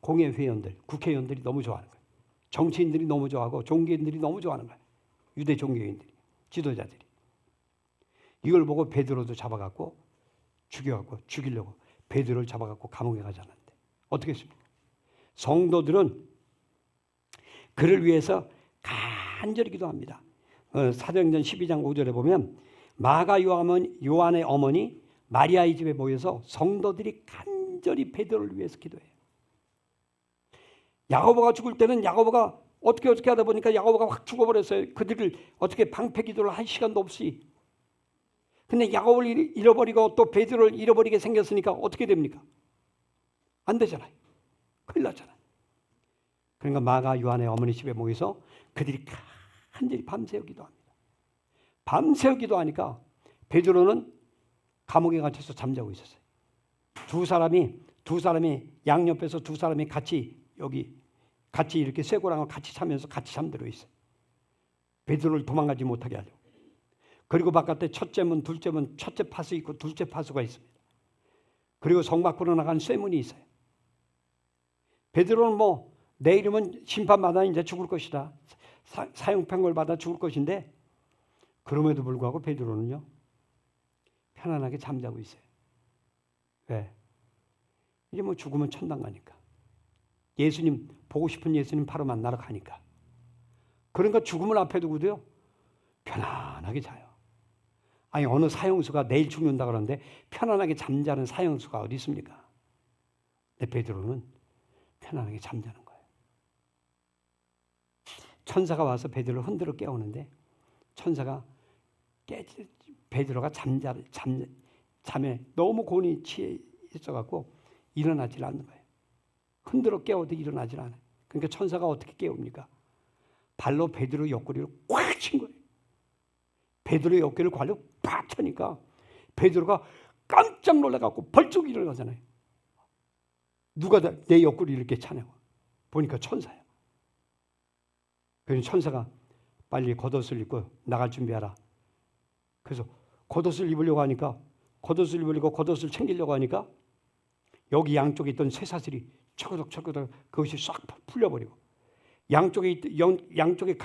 공회 회원들, 국회의원들이 너무 좋아하는 거예요. 정치인들이 너무 좋아하고 종교인들이 너무 좋아하는 거예요. 유대 종교인들이, 지도자들이. 이걸 보고 베드로도 잡아갖고 죽이려고 베드로를 잡아갖고 감옥에 가지 않았는데 어떻게 했습니까? 성도들은 그를 위해서 간절히 기도합니다. 사도행전 12장 5절에 보면 마가 요한의 어머니 마리아의 집에 모여서 성도들이 간절히 베드로를 위해서 기도해요. 야고보가 죽을 때는 야고보가 어떻게 하다 보니까 야고보가 확 죽어버렸어요. 그들을 어떻게 방패 기도를 할 시간도 없이. 근데 야고보를 잃어버리고 또 베드로를 잃어버리게 생겼으니까 어떻게 됩니까? 안 되잖아요. 큰일 났잖아요. 그러니까 마가 요한의 어머니 집에 모여서 그들이 간절히 밤새워 기도합니다. 밤새워 기도하니까 베드로는 감옥에 갇혀서 잠자고 있었어요. 두 사람이 양옆에서 두 사람이 같이 이렇게 쇠고랑을 같이 자면서 같이 잠들어 있어요. 베드로를 도망가지 못하게 하려고. 그리고 바깥에 첫째 문, 둘째 문, 첫째 파수 있고 둘째 파수가 있습니다. 그리고 성 밖으로 나간 쇠문이 있어요. 베드로는 내일이면 심판받아 이제 죽을 것이다. 사형판결 받아 죽을 것인데 그럼에도 불구하고 베드로는요 편안하게 잠자고 있어요. 왜? 이제 죽으면 천당 가니까. 예수님 보고 싶은 예수님 바로 만나러 가니까. 그러니까 죽음을 앞에 두고도요 편안하게 자요. 아니 어느 사형수가 내일 죽는다 그러는데 편안하게 잠자는 사형수가 어디 있습니까? 근데 베드로는 편안하게 잠자는 거예요. 천사가 와서 베드로를 흔들어 깨우는데 천사가 베드로가 잠에 너무 곤히 취해 있어갖고 일어나질 않는 거예요. 흔들어 깨워도 일어나질 않아요. 그러니까 천사가 어떻게 깨웁니까? 발로 베드로 옆구리를 꽉 친 거예요. 베드로 옆구리를 발로 팍 차니까 베드로가 깜짝 놀라갖고 벌쩍 일어나잖아요. 누가 내 옆구리를 이렇게 차냐고. 보니까 천사예요. 그래서 천사가 빨리 겉옷을 입고 나갈 준비하라. 그래서 겉옷을 입으려고 하니까 겉옷을 입으려고 겉옷을 챙기려고 하니까 여기 양쪽에 있던 쇠사슬이 철거덕 그것이 싹 풀려버리고 양쪽에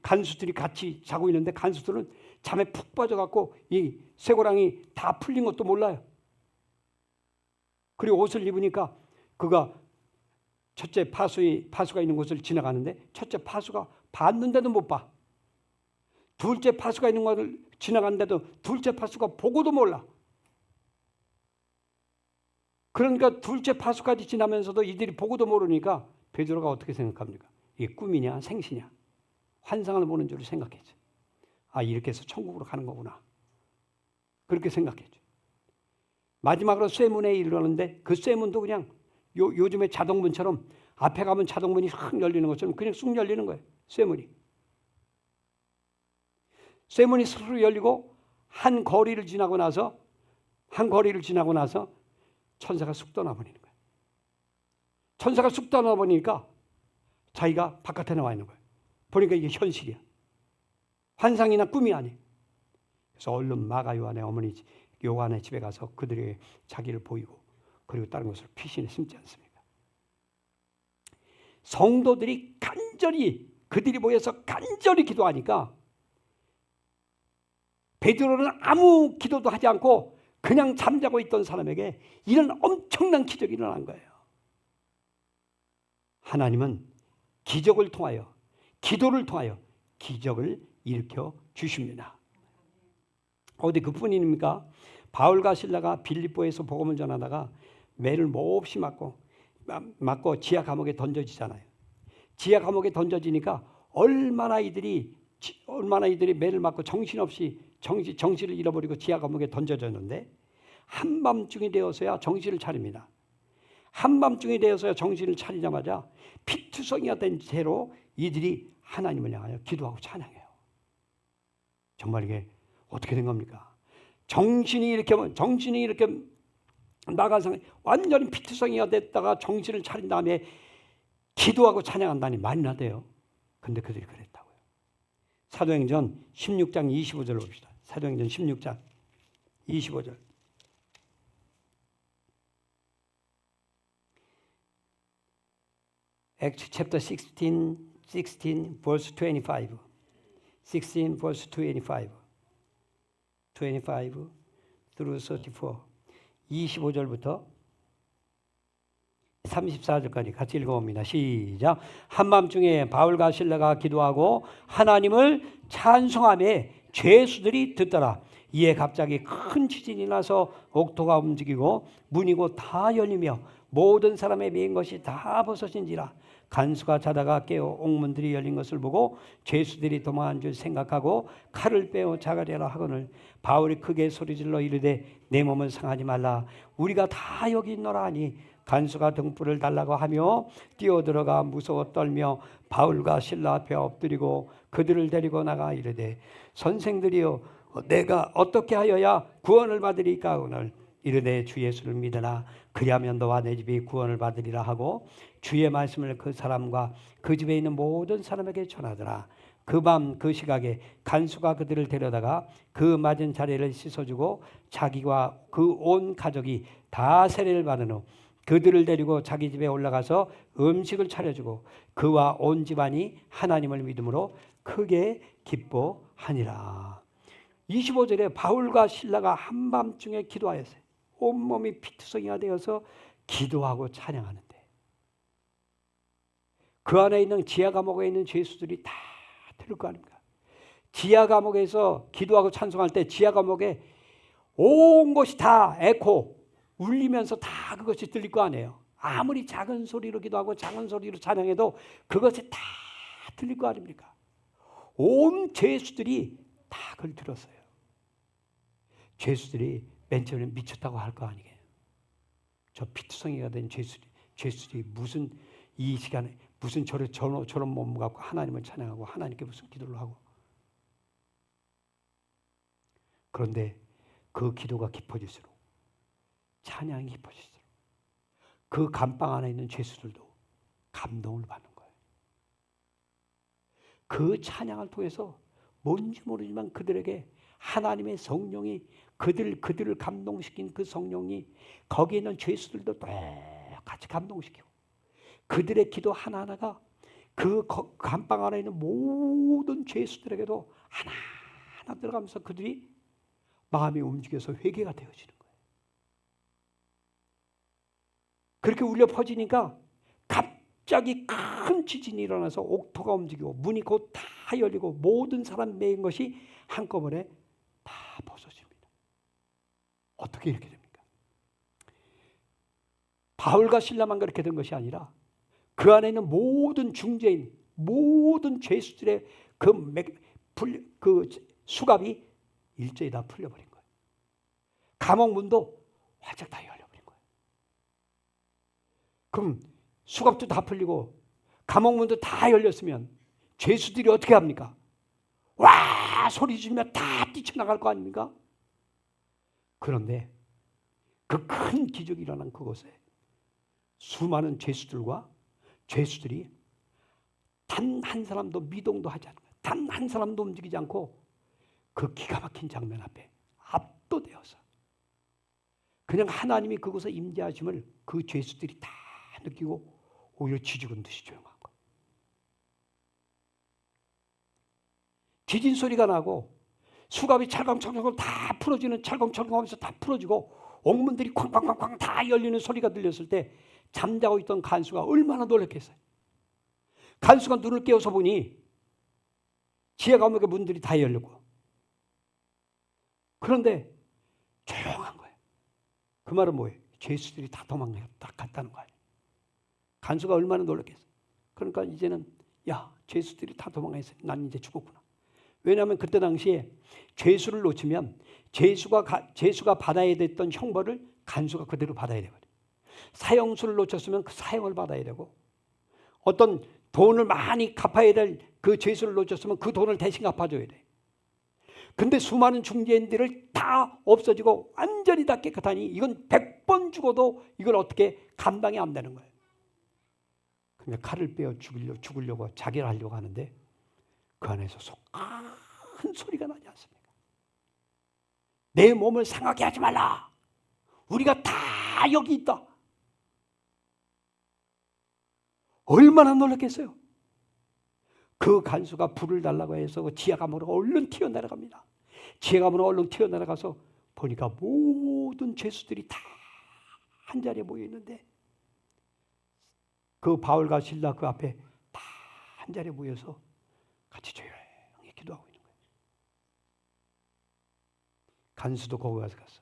간수들이 같이 자고 있는데 간수들은 잠에 푹 빠져갖고 이 쇠고랑이 다 풀린 것도 몰라요. 그리고 옷을 입으니까 그가 첫째 파수가 있는 곳을 지나가는데 첫째 파수가 봤는데도 못 봐. 둘째 파수가 있는 곳을 지나갔는데도 둘째 파수가 보고도 몰라. 그러니까 둘째 파수까지 지나면서도 이들이 보고도 모르니까 베드로가 어떻게 생각합니까? 이게 꿈이냐 생시냐 환상을 보는 줄 생각했죠. 아 이렇게 해서 천국으로 가는 거구나. 그렇게 생각했죠. 마지막으로 쇠문에 이르렀는데 그 쇠문도 그냥 요즘에 자동문처럼 앞에 가면 자동문이 확 열리는 것처럼 그냥 쑥 열리는 거예요. 쇠문이 스르르 열리고 한 거리를 지나고 나서 천사가 쑥 떠나버리는 거예요. 천사가 쑥 떠나버리니까 자기가 바깥에 나와 있는 거예요. 보니까 이게 현실이야. 환상이나 꿈이 아니에요. 그래서 얼른 마가 요한의 어머니 요한의 집에 가서 그들에게 자기를 보이고 그리고 다른 것을 피신에 숨지 않습니까? 성도들이 그들이 모여서 간절히 기도하니까 베드로는 아무 기도도 하지 않고 그냥 잠자고 있던 사람에게 이런 엄청난 기적이 일어난 거예요. 하나님은 기적을 통하여 기도를 통하여 기적을 일으켜 주십니다. 어디 그뿐입니까? 바울과 실라가 빌립보에서 복음을 전하다가 매를 몹시 맞고 지하 감옥에 던져지잖아요. 지하 감옥에 던져지니까 얼마나 이들이 매를 맞고 정신을 잃어버리고 지하 감옥에 던져졌는데 한밤중이 되어서야 정신을 차립니다. 한밤중이 되어서야 정신을 차리자마자 피투성이가 된 채로 이들이 하나님을 향하여 기도하고 찬양해요. 정말 이게 어떻게 된 겁니까? 정신이 이렇게 나간 상황, 완전히 피투성이가 됐다가 정신을 차린 다음에 기도하고 찬양한다니 말이나 돼요. 근데 그들이 그랬다고요. 사도행전 16장 25절 봅시다. 사도행전 16장 25절. Acts chapter 16 verse 25. 16 verse 25. 25 through 34. 25절부터 34절까지 같이 읽어봅니다. 시작. 한밤중에 바울과 실라가 기도하고 하나님을 찬송하며 죄수들이 듣더라. 이에 갑자기 큰 지진이 나서 옥토가 움직이고 문이고 다 열리며 모든 사람의 매인 것이 다 벗어진지라. 간수가 자다가 깨어 옥문들이 열린 것을 보고 죄수들이 도망한 줄 생각하고 칼을 빼어 자가리라 하거늘 바울이 크게 소리질러 이르되 내 몸을 상하지 말라. 우리가 다 여기 있노라 하니 간수가 등불을 달라고 하며 뛰어들어가 무서워 떨며 바울과 실라 앞에 엎드리고 그들을 데리고 나가 이르되 선생들이여 내가 어떻게 하여야 구원을 받으리까 하거늘 이르되 주 예수를 믿으나 그리하면 너와 내 집이 구원을 받으리라 하고 주의 말씀을 그 사람과 그 집에 있는 모든 사람에게 전하더라. 그 밤 그 시각에 간수가 그들을 데려다가 그 맞은 자리를 씻어주고 자기와 그 온 가족이 다 세례를 받은 후 그들을 데리고 자기 집에 올라가서 음식을 차려주고 그와 온 집안이 하나님을 믿음으로 크게 기뻐하니라. 25절에 바울과 실라가 한밤중에 기도하였어요. 온몸이 피투성이가 되어서 기도하고 찬양하는데 그 안에 있는 지하 감옥에 있는 죄수들이 다 들을 거 아닙니까? 지하 감옥에서 기도하고 찬송할 때 지하 감옥에 온 곳이 다 에코 울리면서 다 그것이 들릴 거 아니에요. 아무리 작은 소리로 기도하고 작은 소리로 찬양해도 그것이 다 들릴 거 아닙니까? 온 죄수들이 다 그걸 들었어요. 죄수들이 맨 처음에 미쳤다고 할 거 아니에요. 저 피투성이가 된 죄수들이 무슨 이 시간에 무슨 저런 몸 갖고 하나님을 찬양하고 하나님께 무슨 기도를 하고. 그런데 그 기도가 깊어질수록 찬양이 깊어질수록 그 감방 안에 있는 죄수들도 감동을 받는 거예요. 그 찬양을 통해서 뭔지 모르지만 그들에게 하나님의 성령이 그들을 감동시킨 그 성령이 거기에 있는 죄수들도 똑같이 감동시키고 그들의 기도 하나하나가 그 감방 안에 있는 모든 죄수들에게도 하나하나 들어가면서 그들이 마음이 움직여서 회개가 되어지는 거예요. 그렇게 울려 퍼지니까 갑자기 큰 지진이 일어나서 옥토가 움직이고 문이 곧 다 열리고 모든 사람 매인 것이 한꺼번에 다 벗어집니다. 어떻게 이렇게 됩니까? 바울과 실라만 그렇게 된 것이 아니라 그 안에 있는 모든 중재인, 모든 죄수들의 그 수갑이 일제히 다 풀려버린 거예요. 감옥 문도 활짝 다 열려버린 거예요. 그럼 수갑도 다 풀리고 감옥 문도 다 열렸으면 죄수들이 어떻게 합니까? 와 소리 지르면 다 뛰쳐나갈 거 아닙니까? 그런데 그 큰 기적이 일어난 그곳에 수많은 죄수들이 단 한 사람도 미동도 하지 않는 거예요. 단 한 사람도 움직이지 않고 그 기가 막힌 장면 앞에 압도되어서 그냥 하나님이 그곳에 임재하심을 그 죄수들이 다 느끼고 오히려 쥐죽은 듯이 조용한 거예요. 지진 소리가 나고 수갑이 찰컹찰컹 다 풀어지는 찰컹찰컹하면서 다 풀어지고 옥문들이 쾅쾅쾅쾅 다 열리는 소리가 들렸을 때 잠자고 있던 간수가 얼마나 놀랐겠어요. 간수가 눈을 깨워서 보니 지하 감옥의 문들이 다 열렸고 그런데 조용한 거예요. 그 말은 뭐예요? 죄수들이 다 도망갔다는 거예요. 간수가 얼마나 놀랐겠어요. 그러니까 이제는 야 죄수들이 다 도망갔어요. 난 이제 죽었구나. 왜냐하면 그때 당시에 죄수를 놓치면 죄수가 받아야 됐던 형벌을 간수가 그대로 받아야 되거든요. 사형수를 놓쳤으면 그 사형을 받아야 되고 어떤 돈을 많이 갚아야 될 그 죄수를 놓쳤으면 그 돈을 대신 갚아줘야 돼. 근데 수많은 중재인들을 다 없어지고 완전히 다 깨끗하니 이건 100번 죽어도 이걸 어떻게 감당이 안 되는 거예요. 그러니까 칼을 빼어 죽으려고 자결 하려고 하는데 그 안에서 큰 소리가 나지 않습니까? 내 몸을 상하게 하지 말라. 우리가 다 여기 있다. 얼마나 놀랐겠어요. 그 간수가 불을 달라고 해서 지하 감옥으로 얼른 튀어내려갑니다. 지하 감옥으로 얼른 튀어내려가서 보니까 모든 죄수들이 다 한자리에 모여 있는데 그 바울과 실라 그 앞에 다 한자리에 모여서 같이 조용히 기도하고 있는 거예요. 간수도 거기 가서 갔어요.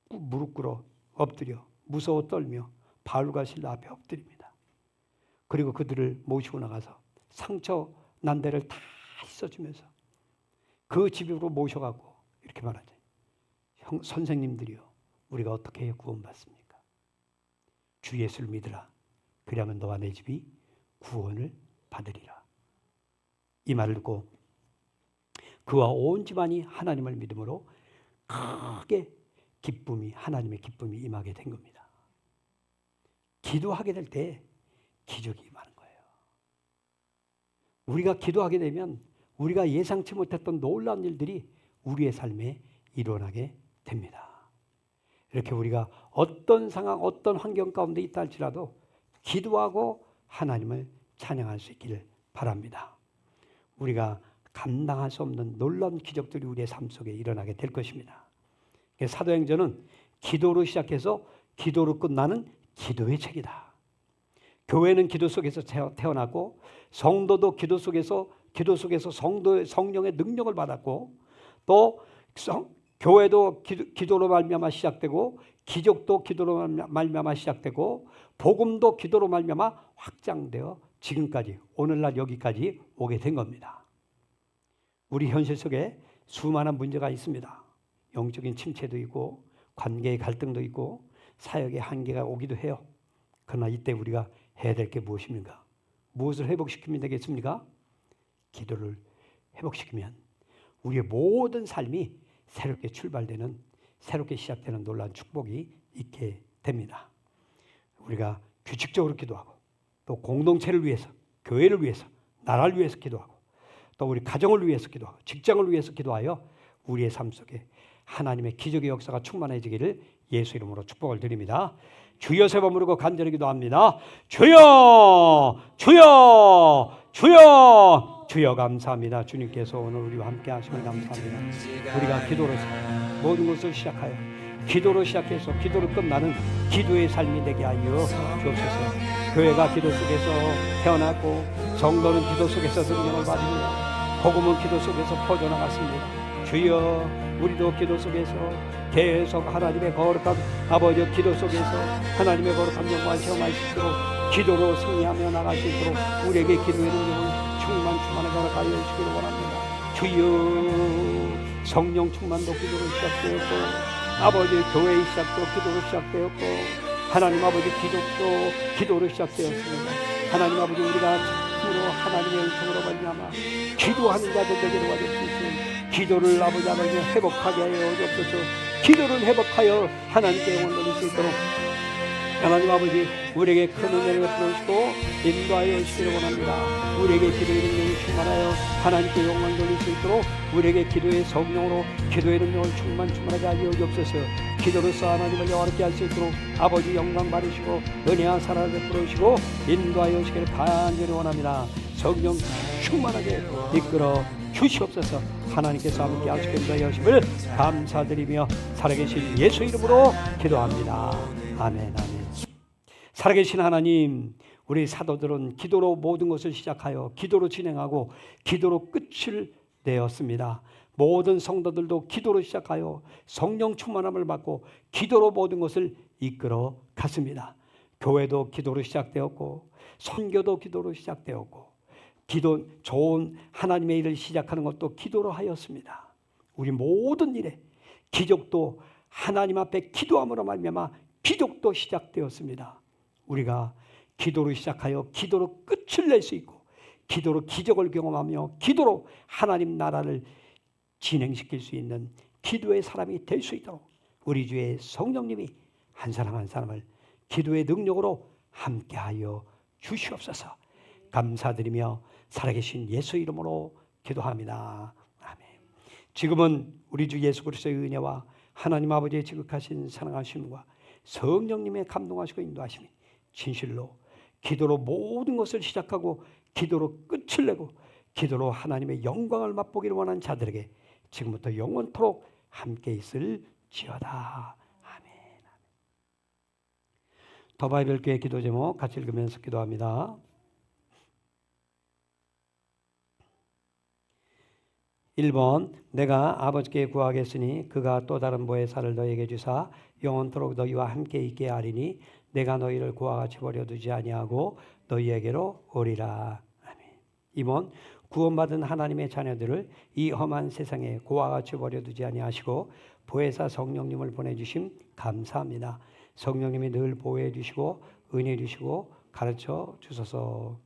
무릎 꿇어 엎드려 무서워 떨며 바울과 실라 앞에 엎드립니다. 그리고 그들을 모시고 나가서 상처 난 데를 다 씻어주면서 그 집으로 모셔가고 이렇게 말하죠. 선생님들이요, 우리가 어떻게 해야 구원받습니까? 주 예수를 믿으라. 그러면 너와 내 집이 구원을 받으리라. 이 말을 듣고 그와 온 집안이 하나님을 믿음으로 크게 하나님의 기쁨이 임하게 된 겁니다. 기도하게 될 때 기적이 임하는 거예요. 우리가 기도하게 되면 우리가 예상치 못했던 놀라운 일들이 우리의 삶에 일어나게 됩니다. 이렇게 우리가 어떤 상황, 어떤 환경 가운데 있다 할지라도 기도하고 하나님을 찬양할 수 있기를 바랍니다. 우리가 감당할 수 없는 놀라운 기적들이 우리의 삶 속에 일어나게 될 것입니다. 사도행전은 기도로 시작해서 기도로 끝나는 기도의 책이다. 교회는 기도 속에서 태어났고 성도도 기도 속에서 성령의 능력을 받았고 또 교회도 기도로 말미암아 시작되고 기적도 기도로 말미암아 시작되고 복음도 기도로 말미암아 확장되어 지금까지 오늘날 여기까지 오게 된 겁니다. 우리 현실 속에 수많은 문제가 있습니다. 영적인 침체도 있고 관계의 갈등도 있고 사역의 한계가 오기도 해요. 그러나 이때 우리가 해야 될 게 무엇입니까? 무엇을 회복시키면 되겠습니까? 기도를 회복시키면 우리의 모든 삶이 새롭게 출발되는, 새롭게 시작되는 놀라운 축복이 있게 됩니다. 우리가 규칙적으로 기도하고 또 공동체를 위해서, 교회를 위해서, 나라를 위해서 기도하고 또 우리 가정을 위해서 기도하고 직장을 위해서 기도하여 우리의 삶 속에 하나님의 기적의 역사가 충만해지기를 예수 이름으로 축복을 드립니다. 주여 세 번 부르고 간절히 기도합니다. 주여, 주여, 주여, 주여. 감사합니다. 주님께서 오늘 우리와 함께 하심을 감사합니다. 우리가 기도로 모든 것을 시작하여 기도로 시작해서 기도로 끝나는 기도의 삶이 되게 하여 주옵소서. 교회가 기도 속에서 태어났고 성도는 기도 속에서 능력을 받으며 복음은 기도 속에서 퍼져나갔습니다. 주여, 우리도 기도 속에서 계속 하나님의 거룩한 아버지 기도 속에서 하나님의 거룩한 영광을 체험할 수 있도록 기도로 승리하며 나갈 수 있도록 우리에게 기도의 능력을 충만하게 허락하여 주시기를 원합니다. 주여, 성령 충만도 기도로 시작되었고 아버지 교회의 시작도 기도로 시작되었고 하나님 아버지 기적도 기도로 시작되었습니다. 하나님 아버지 우리가 참으로 하나님의 은총으로 말미암아 기도하는 자들 되게 도와주시옵소서. 기도를 아버지 회복하게 하여 주옵소서. 기도를 회복하여 하나님께 영광 돌릴 수 있도록 하나님 아버지 우리에게 큰 은혜를 베풀어주시고 인도하여 주시기를 원합니다. 우리에게 기도의 능력이 충만하여 하나님께 영광 돌릴 수 있도록 우리에게 기도의 성령으로 기도의 능력을 충만하게 하여 주옵소서. 기도로서 하나님을 영화롭게 할 수 있도록 아버지 영광 받으시고 은혜와 사랑을 베풀어 주시고 인도하여 주시기를 간절히 원합니다. 성령 충만하게 이끌어 주시옵소서. 하나님께서 함께 하시게 하심을 감사드리며 살아계신 예수 이름으로 기도합니다. 아멘. 아멘. 살아계신 하나님, 우리 사도들은 기도로 모든 것을 시작하여 기도로 진행하고 기도로 끝을 내었습니다. 모든 성도들도 기도로 시작하여 성령 충만함을 받고 기도로 모든 것을 이끌어 갔습니다. 교회도 기도로 시작되었고 선교도 기도로 시작되었고 좋은 하나님의 일을 시작하는 것도 기도로 하였습니다. 우리 모든 일에 기적도 하나님 앞에 기도함으로 말미암아 기적도 시작되었습니다. 우리가 기도로 시작하여 기도로 끝을 낼 수 있고 기도로 기적을 경험하며 기도로 하나님 나라를 진행시킬 수 있는 기도의 사람이 될 수 있도록 우리 주의 성령님이 한 사람 한 사람을 기도의 능력으로 함께하여 주시옵소서. 감사드리며 살아계신 예수 이름으로 기도합니다. 아멘. 지금은 우리 주 예수 그리스도의 은혜와 하나님 아버지의 지극하신 사랑하심과 성령님의 감동하시고 인도하심이 진실로 기도로 모든 것을 시작하고 기도로 끝을 내고 기도로 하나님의 영광을 맛보기를 원하는 자들에게 지금부터 영원토록 함께 있을지어다. 아멘. 더 바이블 교회 기도 제목 같이 읽으면서 기도합니다. 1번 내가 아버지께 구하겠으니 그가 또 다른 보혜사를 너에게 주사 영원토록 너희와 함께 있게 하리니 내가 너희를 고와 같이 버려두지 아니하고 너희에게로 오리라. 아멘. 이번 구원받은 하나님의 자녀들을 이 험한 세상에 고와 같이 버려두지 아니하시고 보혜사 성령님을 보내주심 감사합니다. 성령님이 늘 보호해 주시고 은혜 주시고 가르쳐 주소서.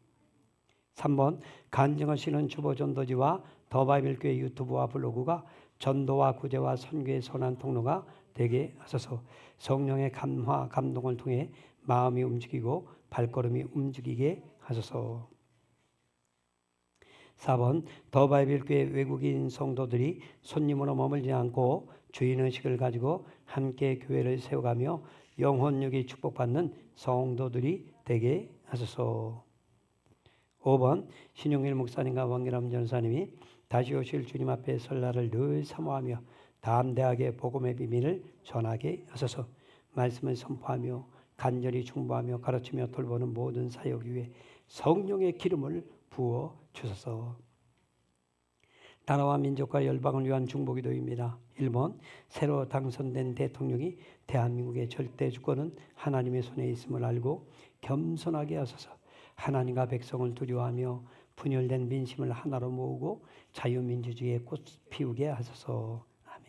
3번 간증하시는 주보 전도지와 더 바이블 교회 유튜브와 블로그가 전도와 구제와 선교의 선한 통로가 되게 하소서. 성령의 감화 감동을 통해 마음이 움직이고 발걸음이 움직이게 하소서. 4번 더 바이블 교회 외국인 성도들이 손님으로 머물지 않고 주인의식을 가지고 함께 교회를 세워가며 영혼육이 축복받는 성도들이 되게 하소서. 5번 신용일 목사님과 왕기람 전사님이 다시 오실 주님 앞에 설 날을 늘 사모하며 담대하게 복음의 비밀을 전하게 하소서. 말씀을 선포하며 간절히 중보하며 가르치며 돌보는 모든 사역 위에 성령의 기름을 부어 주소서. 나라와 민족과 열방을 위한 중보기도입니다. 1번 새로 당선된 대통령이 대한민국의 절대 주권은 하나님의 손에 있음을 알고 겸손하게 하소서. 하나님과 백성을 두려워하며 분열된 민심을 하나로 모으고 자유민주주의의 꽃 피우게 하소서. 아멘.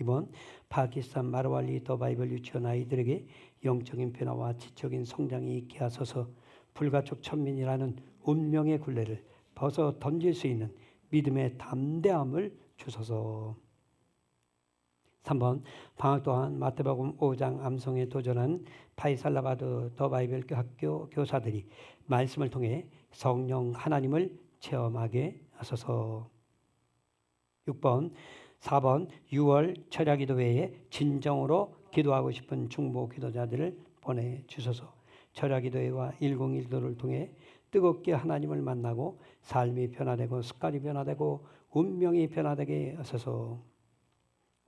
2번 파키스탄 마르왈리 더 바이블 유치원 아이들에게 영적인 변화와 지적인 성장이 있게 하소서. 불가촉 천민이라는 운명의 굴레를 벗어 던질 수 있는 믿음의 담대함을 주소서. 3번 방학 동안 마태복음 5장 암송에 도전한 파이살라바드 더 바이블 학교 교사들이 말씀을 통해 성령 하나님을 체험하게 하소서. 4번 6월 철야기도회에 진정으로 기도하고 싶은 중보 기도자들을 보내주소서. 철야기도회와 101기도를 통해 뜨겁게 하나님을 만나고 삶이 변화되고 습관이 변화되고 운명이 변화되게 하소서.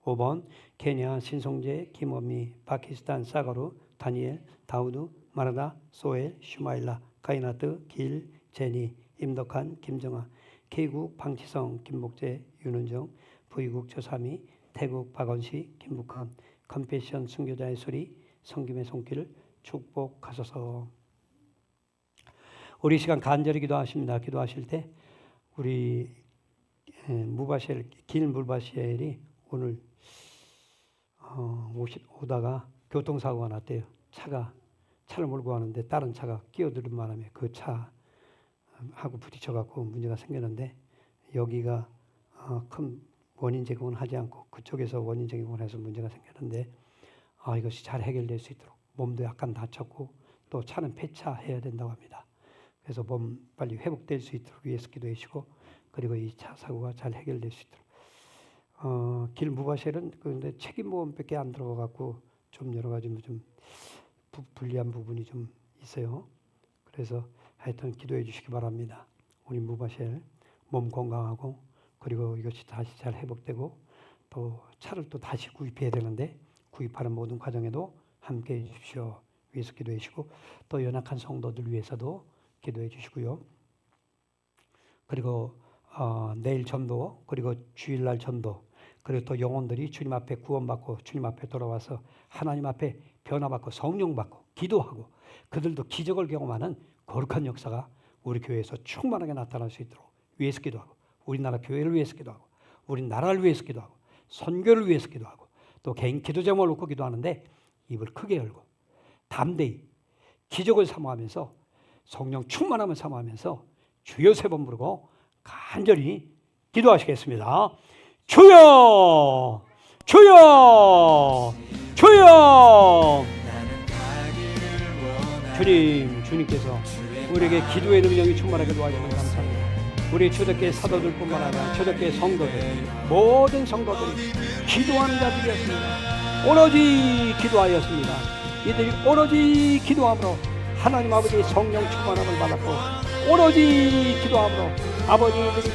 5번 케냐 신송재 김원미 파키스탄 사가루 다니엘 다우드 마라다 소엘 슈마일라 가이나트 길 제니 임덕한 김정아 K국 방치성 김복재 윤은정 V국 조삼이 태국 박원시 김북한 컴패션 순교자의 소리 성김의 손길을 축복하소서. 우리 시간 간절히 기도하십니다. 기도하실 때 우리 무바쉘 길 무바쉘이 오늘 오다가 교통사고가 났대요. 차를 몰고 가는데 다른 차가 끼어들은 바람에 그 차하고 부딪혀갖고 문제가 생겼는데 여기가 큰 원인 제공은 하지 않고 그쪽에서 원인 제공을 해서 문제가 생겼는데 이것이 잘 해결될 수 있도록 몸도 약간 다쳤고 또 차는 폐차해야 된다고 합니다. 그래서 몸 빨리 회복될 수 있도록 위해서 기도해 주시고 그리고 이 차 사고가 잘 해결될 수 있도록 길 무바쉘은 그런데 책임보험밖에 안 들어가고 좀 여러 가지 좀 불리한 부분이 좀 있어요. 그래서 하여튼 기도해 주시기 바랍니다. 우리 무바쉘 몸 건강하고 그리고 이것이 다시 잘 회복되고 또 차를 또 다시 구입해야 되는데 구입하는 모든 과정에도 함께해 주십시오. 위해서 기도해 주시고 또 연약한 성도들 위해서도 기도해 주시고요. 그리고 내일 전도 그리고 주일날 전도 그리고 또 영혼들이 주님 앞에 구원받고 주님 앞에 돌아와서 하나님 앞에 변화받고 성령받고 기도하고 그들도 기적을 경험하는 거룩한 역사가 우리 교회에서 충만하게 나타날 수 있도록 위해서 기도하고 우리나라 교회를 위해서 기도하고 우리나라를 위해서 기도하고 선교를 위해서 기도하고 또 개인 기도 제목을 놓고 기도하는데 입을 크게 열고 담대히 기적을 사모하면서 성령 충만함을 사모하면서 주여 3번 부르고 간절히 기도하시겠습니다. 주여 주여 주여. 주님께서 우리에게 기도의 능력이 충만하게 도와주셔서 감사합니다. 우리 초대교회 사도들뿐만 아니라 초대교회 성도들 모든 성도들이 기도하는 자들이었습니다. 오로지 기도하였습니다. 이들이 오로지 기도함으로 하나님 아버지의 성령 충만함을 받았고 오로지 기도함으로 아버지들이